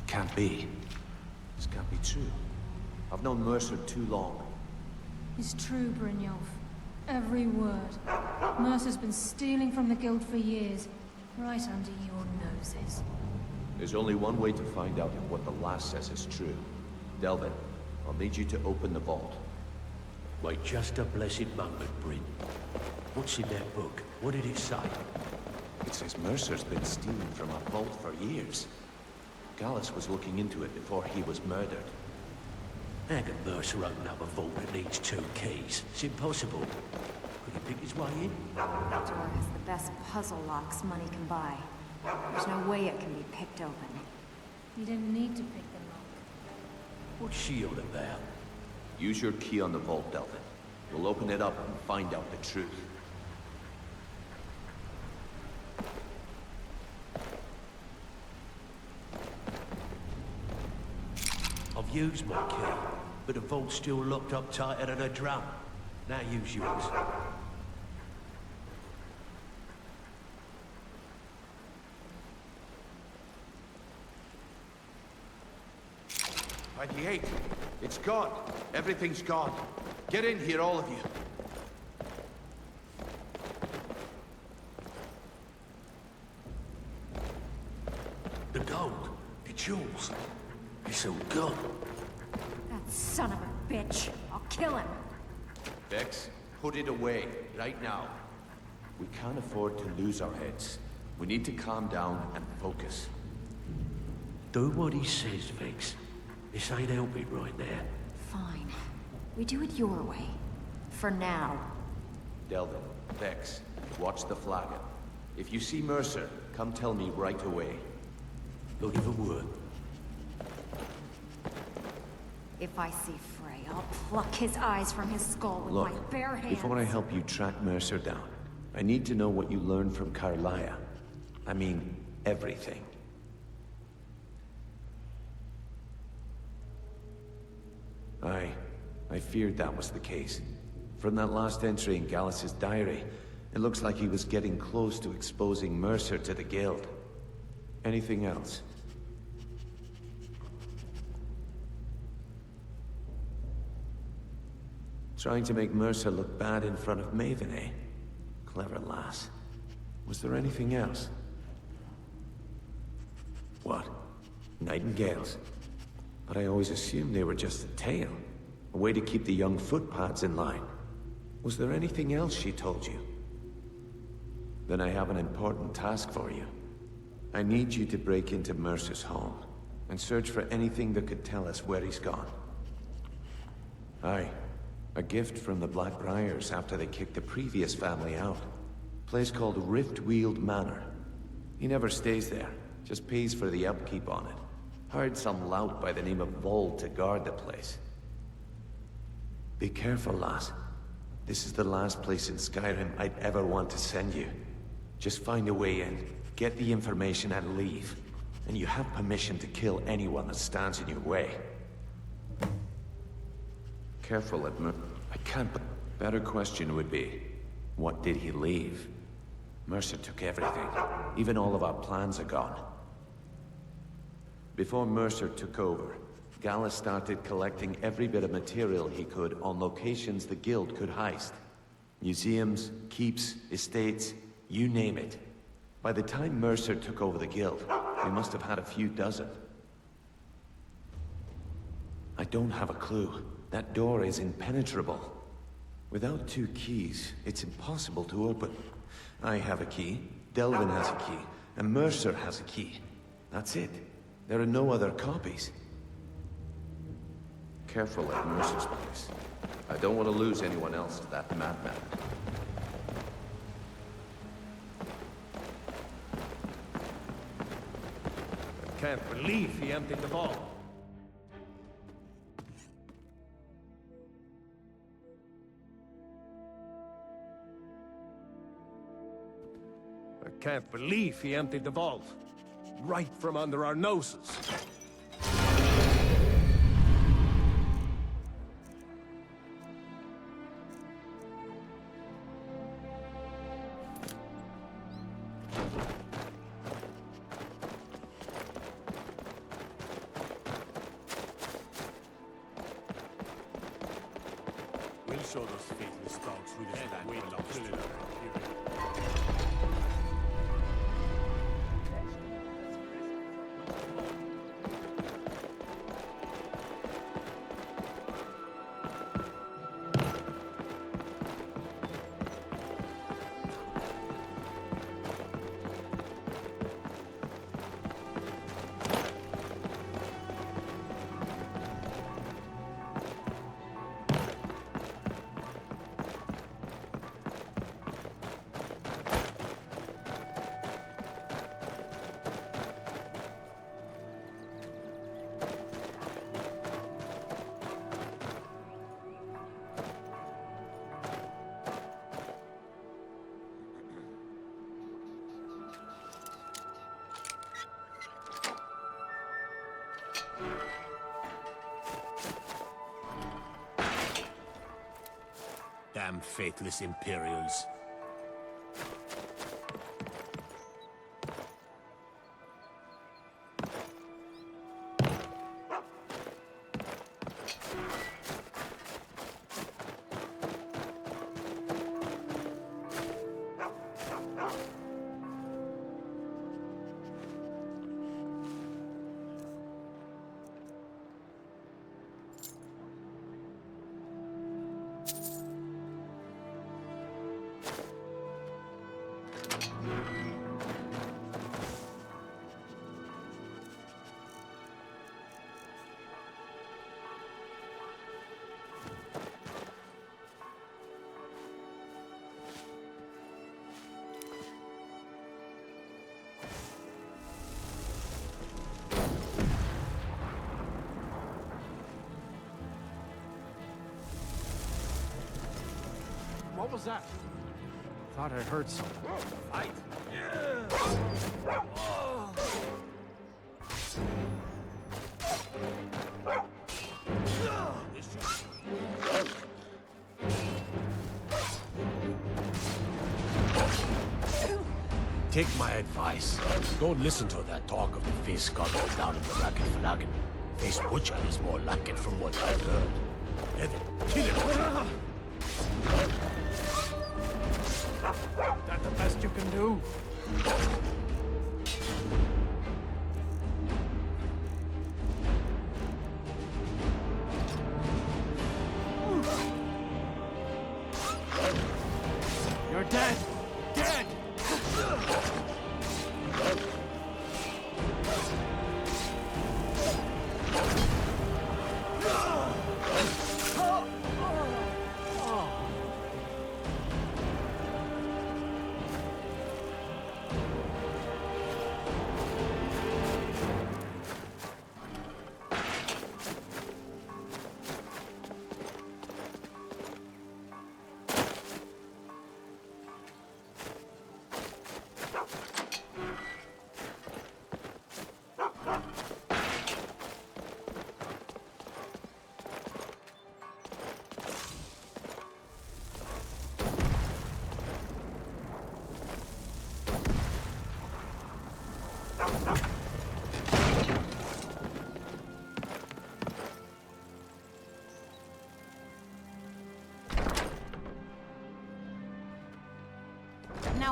can't be. This can't be true. I've known Mercer too long. It's true, Brynjolf. Every word. Mercer's been stealing from the Guild for years, right under your noses. There's only one way to find out if what the lass says is true. Delvin, I'll need you to open the vault. Wait just a blessed moment, Bryn. What's in that book? What did it say? It says Mercer's been stealing from our vault for years. Gallus was looking into it before he was murdered. How can Mercer open up a vault that needs 2 keys? It's impossible. Could he pick his way in? That door has the best puzzle locks money can buy. There's no way it can be picked open. You didn't need to pick the lock. What's she all about? Use your key on the vault, Delvin. We'll open it up and find out the truth. I've used my key, but the vault's still locked up tighter than a drum. Now use yours. By the 8th. It's gone. Everything's gone. Get in here, all of you. The gold, the jewels, it's all gone. That son of a bitch. I'll kill him. Vex, put it away, right now. We can't afford to lose our heads. We need to calm down and focus. Do what he says, Vex. This ain't helping right there. Fine. We do it your way. For now. Delvin, Vex, watch the flagon. If you see Mercer, come tell me right away. Looking for work. If I see Frey, I'll pluck his eyes from his skull with my bare hands. Before I help you track Mercer down, I need to know what you learned from Carmilla. I mean, everything. I feared that was the case. From that last entry in Gallus's diary, it looks like he was getting close to exposing Mercer to the Guild. Anything else? Trying to make Mercer look bad in front of Maven, eh? Clever lass. Was there anything else? What? Nightingales? But I always assumed they were just a tale. A way to keep the young footpads in line. Was there anything else she told you? Then I have an important task for you. I need you to break into Mercer's home and search for anything that could tell us where he's gone. Aye. A gift from the Blackbriars after they kicked the previous family out. A place called Riftweald Manor. He never stays there, just pays for the upkeep on it. Hired some lout by the name of Vold to guard the place. Be careful, lass. This is the last place in Skyrim I'd ever want to send you. Just find a way in, get the information and leave. And you have permission to kill anyone that stands in your way. Careful, Edmund. I can't... Better question would be, what did he leave? Mercer took everything. Even all of our plans are gone. Before Mercer took over, Gallus started collecting every bit of material he could on locations the Guild could heist. Museums, keeps, estates, you name it. By the time Mercer took over the Guild, we must have had a few dozen. I don't have a clue. That door is impenetrable. Without 2 keys, it's impossible to open. I have a key, Delvin has a key, and Mercer has a key. That's it. There are no other copies. Careful at Mercer's place. I don't want to lose anyone else to that madman. I can't believe he emptied the vault. I can't believe he emptied the vault. Right from under our noses. We'll show those faithless dogs who this land belongs to. Damn faithless Imperials. What was that? Thought I heard something. Fight! Take my advice. Don't listen to that talk of the face goggles down in the racket flagon. Face butcher is more like it from what I've heard. Evan, kill him! That the best you can do? You're dead! Dead!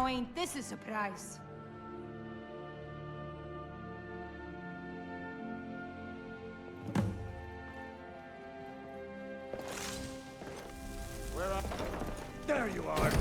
Now ain't this a surprise? Where are... There you are!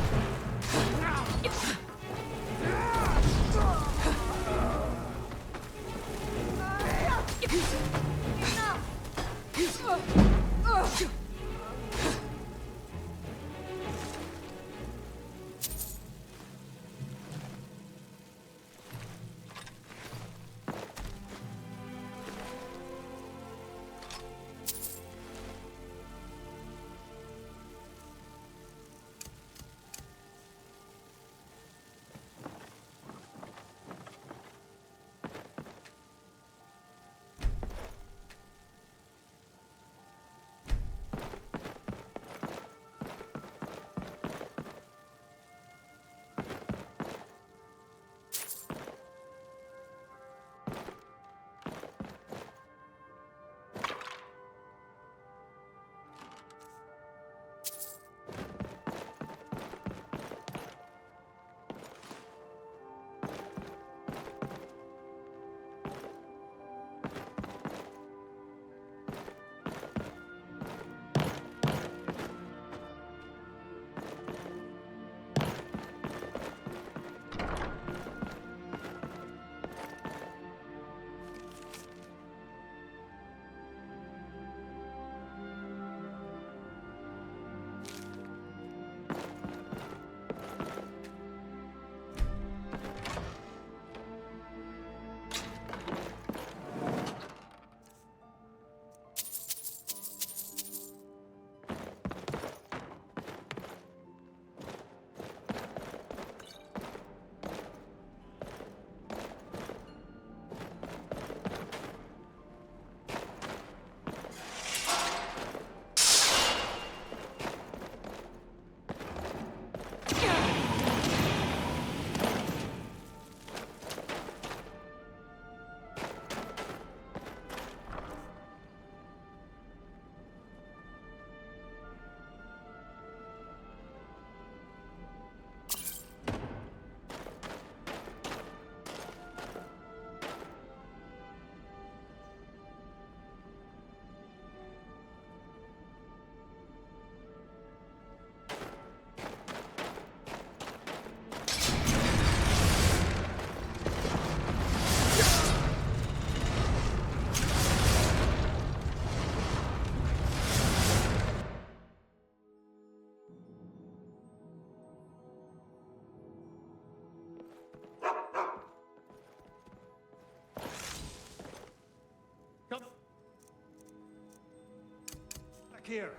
Here.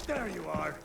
There you are.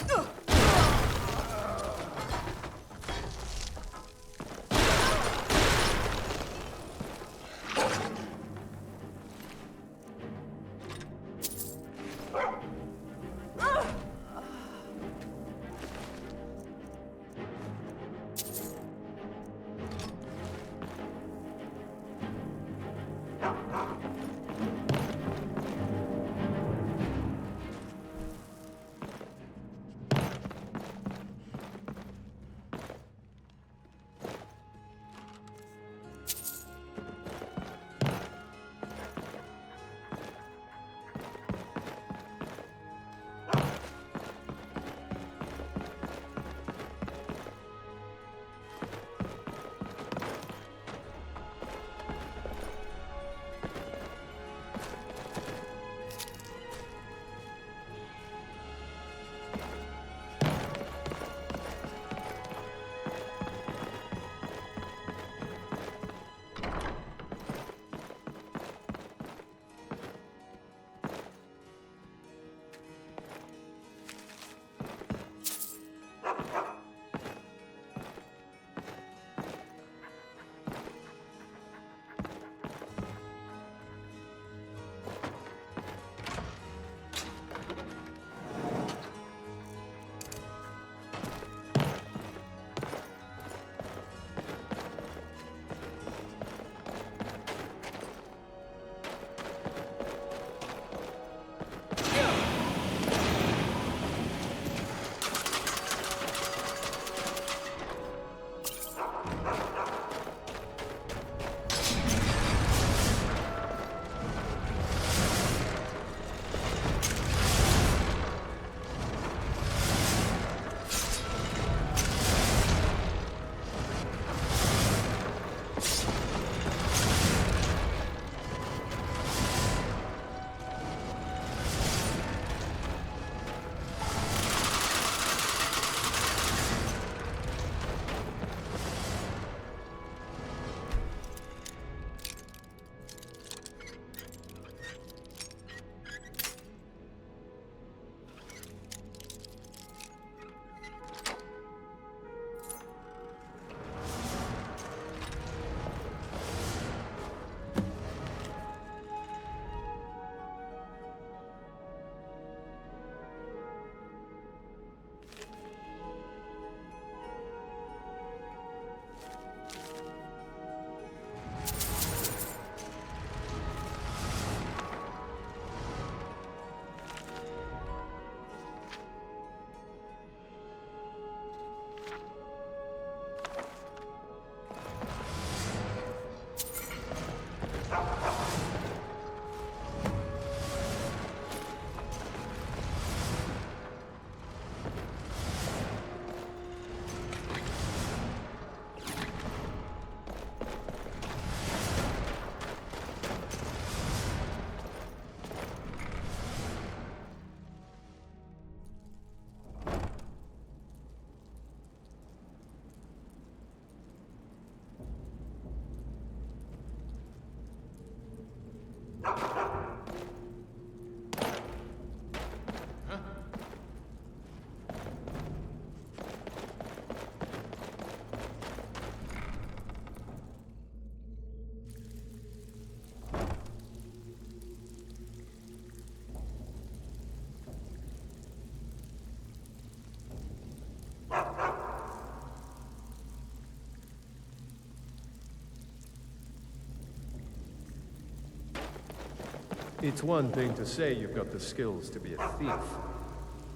It's one thing to say you've got the skills to be a thief.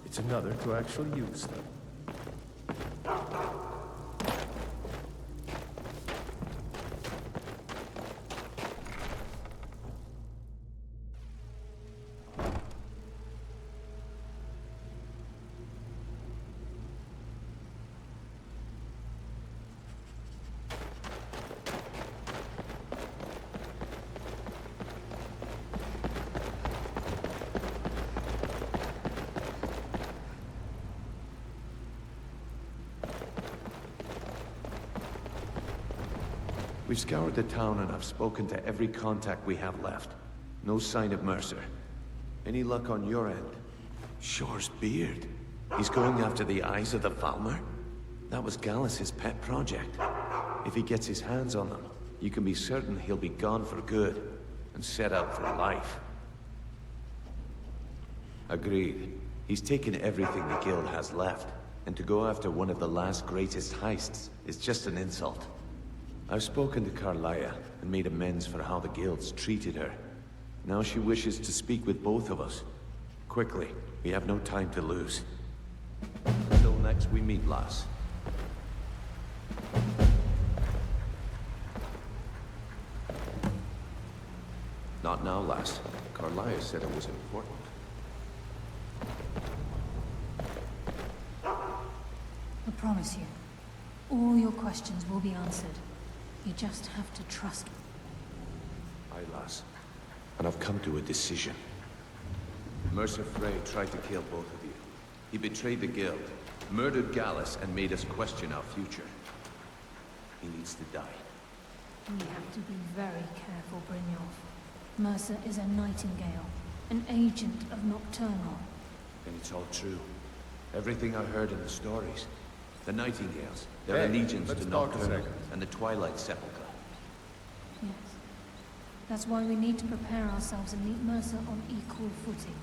It's another to actually use them. We've scoured the town and I've spoken to every contact we have left. No sign of Mercer. Any luck on your end? Shore's beard. He's going after the eyes of the Falmer? That was Gallus's pet project. If he gets his hands on them, you can be certain he'll be gone for good and set out for life. Agreed. He's taken everything the guild has left, and to go after one of the last greatest heists is just an insult. I've spoken to Carmilla and made amends for how the guilds treated her. Now she wishes to speak with both of us. Quickly, we have no time to lose. Until next we meet, lass. Not now, lass. Carmilla said it was important. I promise you, all your questions will be answered. You just have to trust me. Aye, lass. And I've come to a decision. Mercer Frey tried to kill both of you. He betrayed the guild, murdered Gallus, and made us question our future. He needs to die. We have to be very careful, Brynjolf. Mercer is a Nightingale, an agent of Nocturnal. And it's all true. Everything I heard in the stories. The Nightingales, their Hey, allegiance let's to talk a Nocturnal, second. and the Twilight Sepulchre. Yes. That's why we need to prepare ourselves and meet Mercer on equal footing.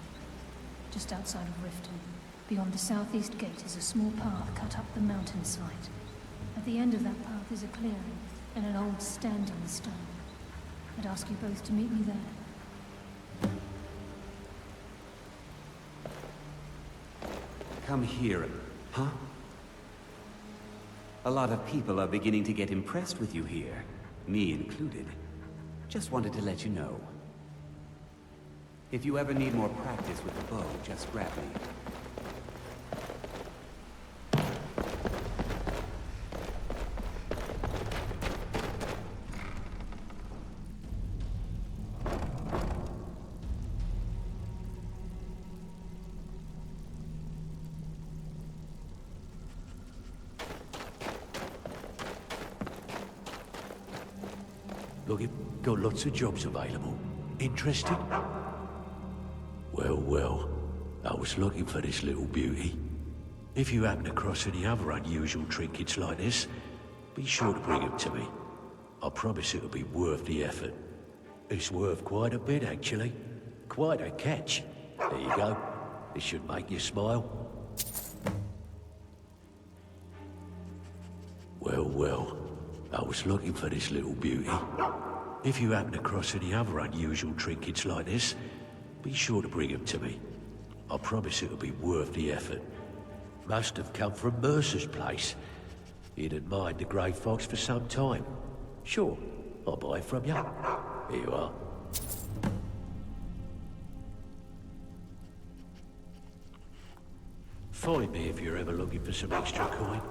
Just outside of Riften, beyond the southeast gate, is a small path cut up the mountainside. At the end of that path is a clearing and an old standing stone. I'd ask you both to meet me there. Come here, huh? A lot of people are beginning to get impressed with you here, me included. Just wanted to let you know. If you ever need more practice with the bow, just grab me. Look, you've got lots of jobs available. Interested? Well, well, I was looking for this little beauty. If you happen across any other unusual trinkets like this, be sure to bring them to me. I promise it'll be worth the effort. It's worth quite a bit, actually. Quite a catch. There you go. This should make you smile. Well, well, I was looking for this little beauty. If you happen across any other unusual trinkets like this, be sure to bring them to me. I promise it'll be worth the effort. Must have come from Mercer's place. He'd admired the Grey Fox for some time. Sure, I'll buy it from you. Here you are. Find me if you're ever looking for some extra coin.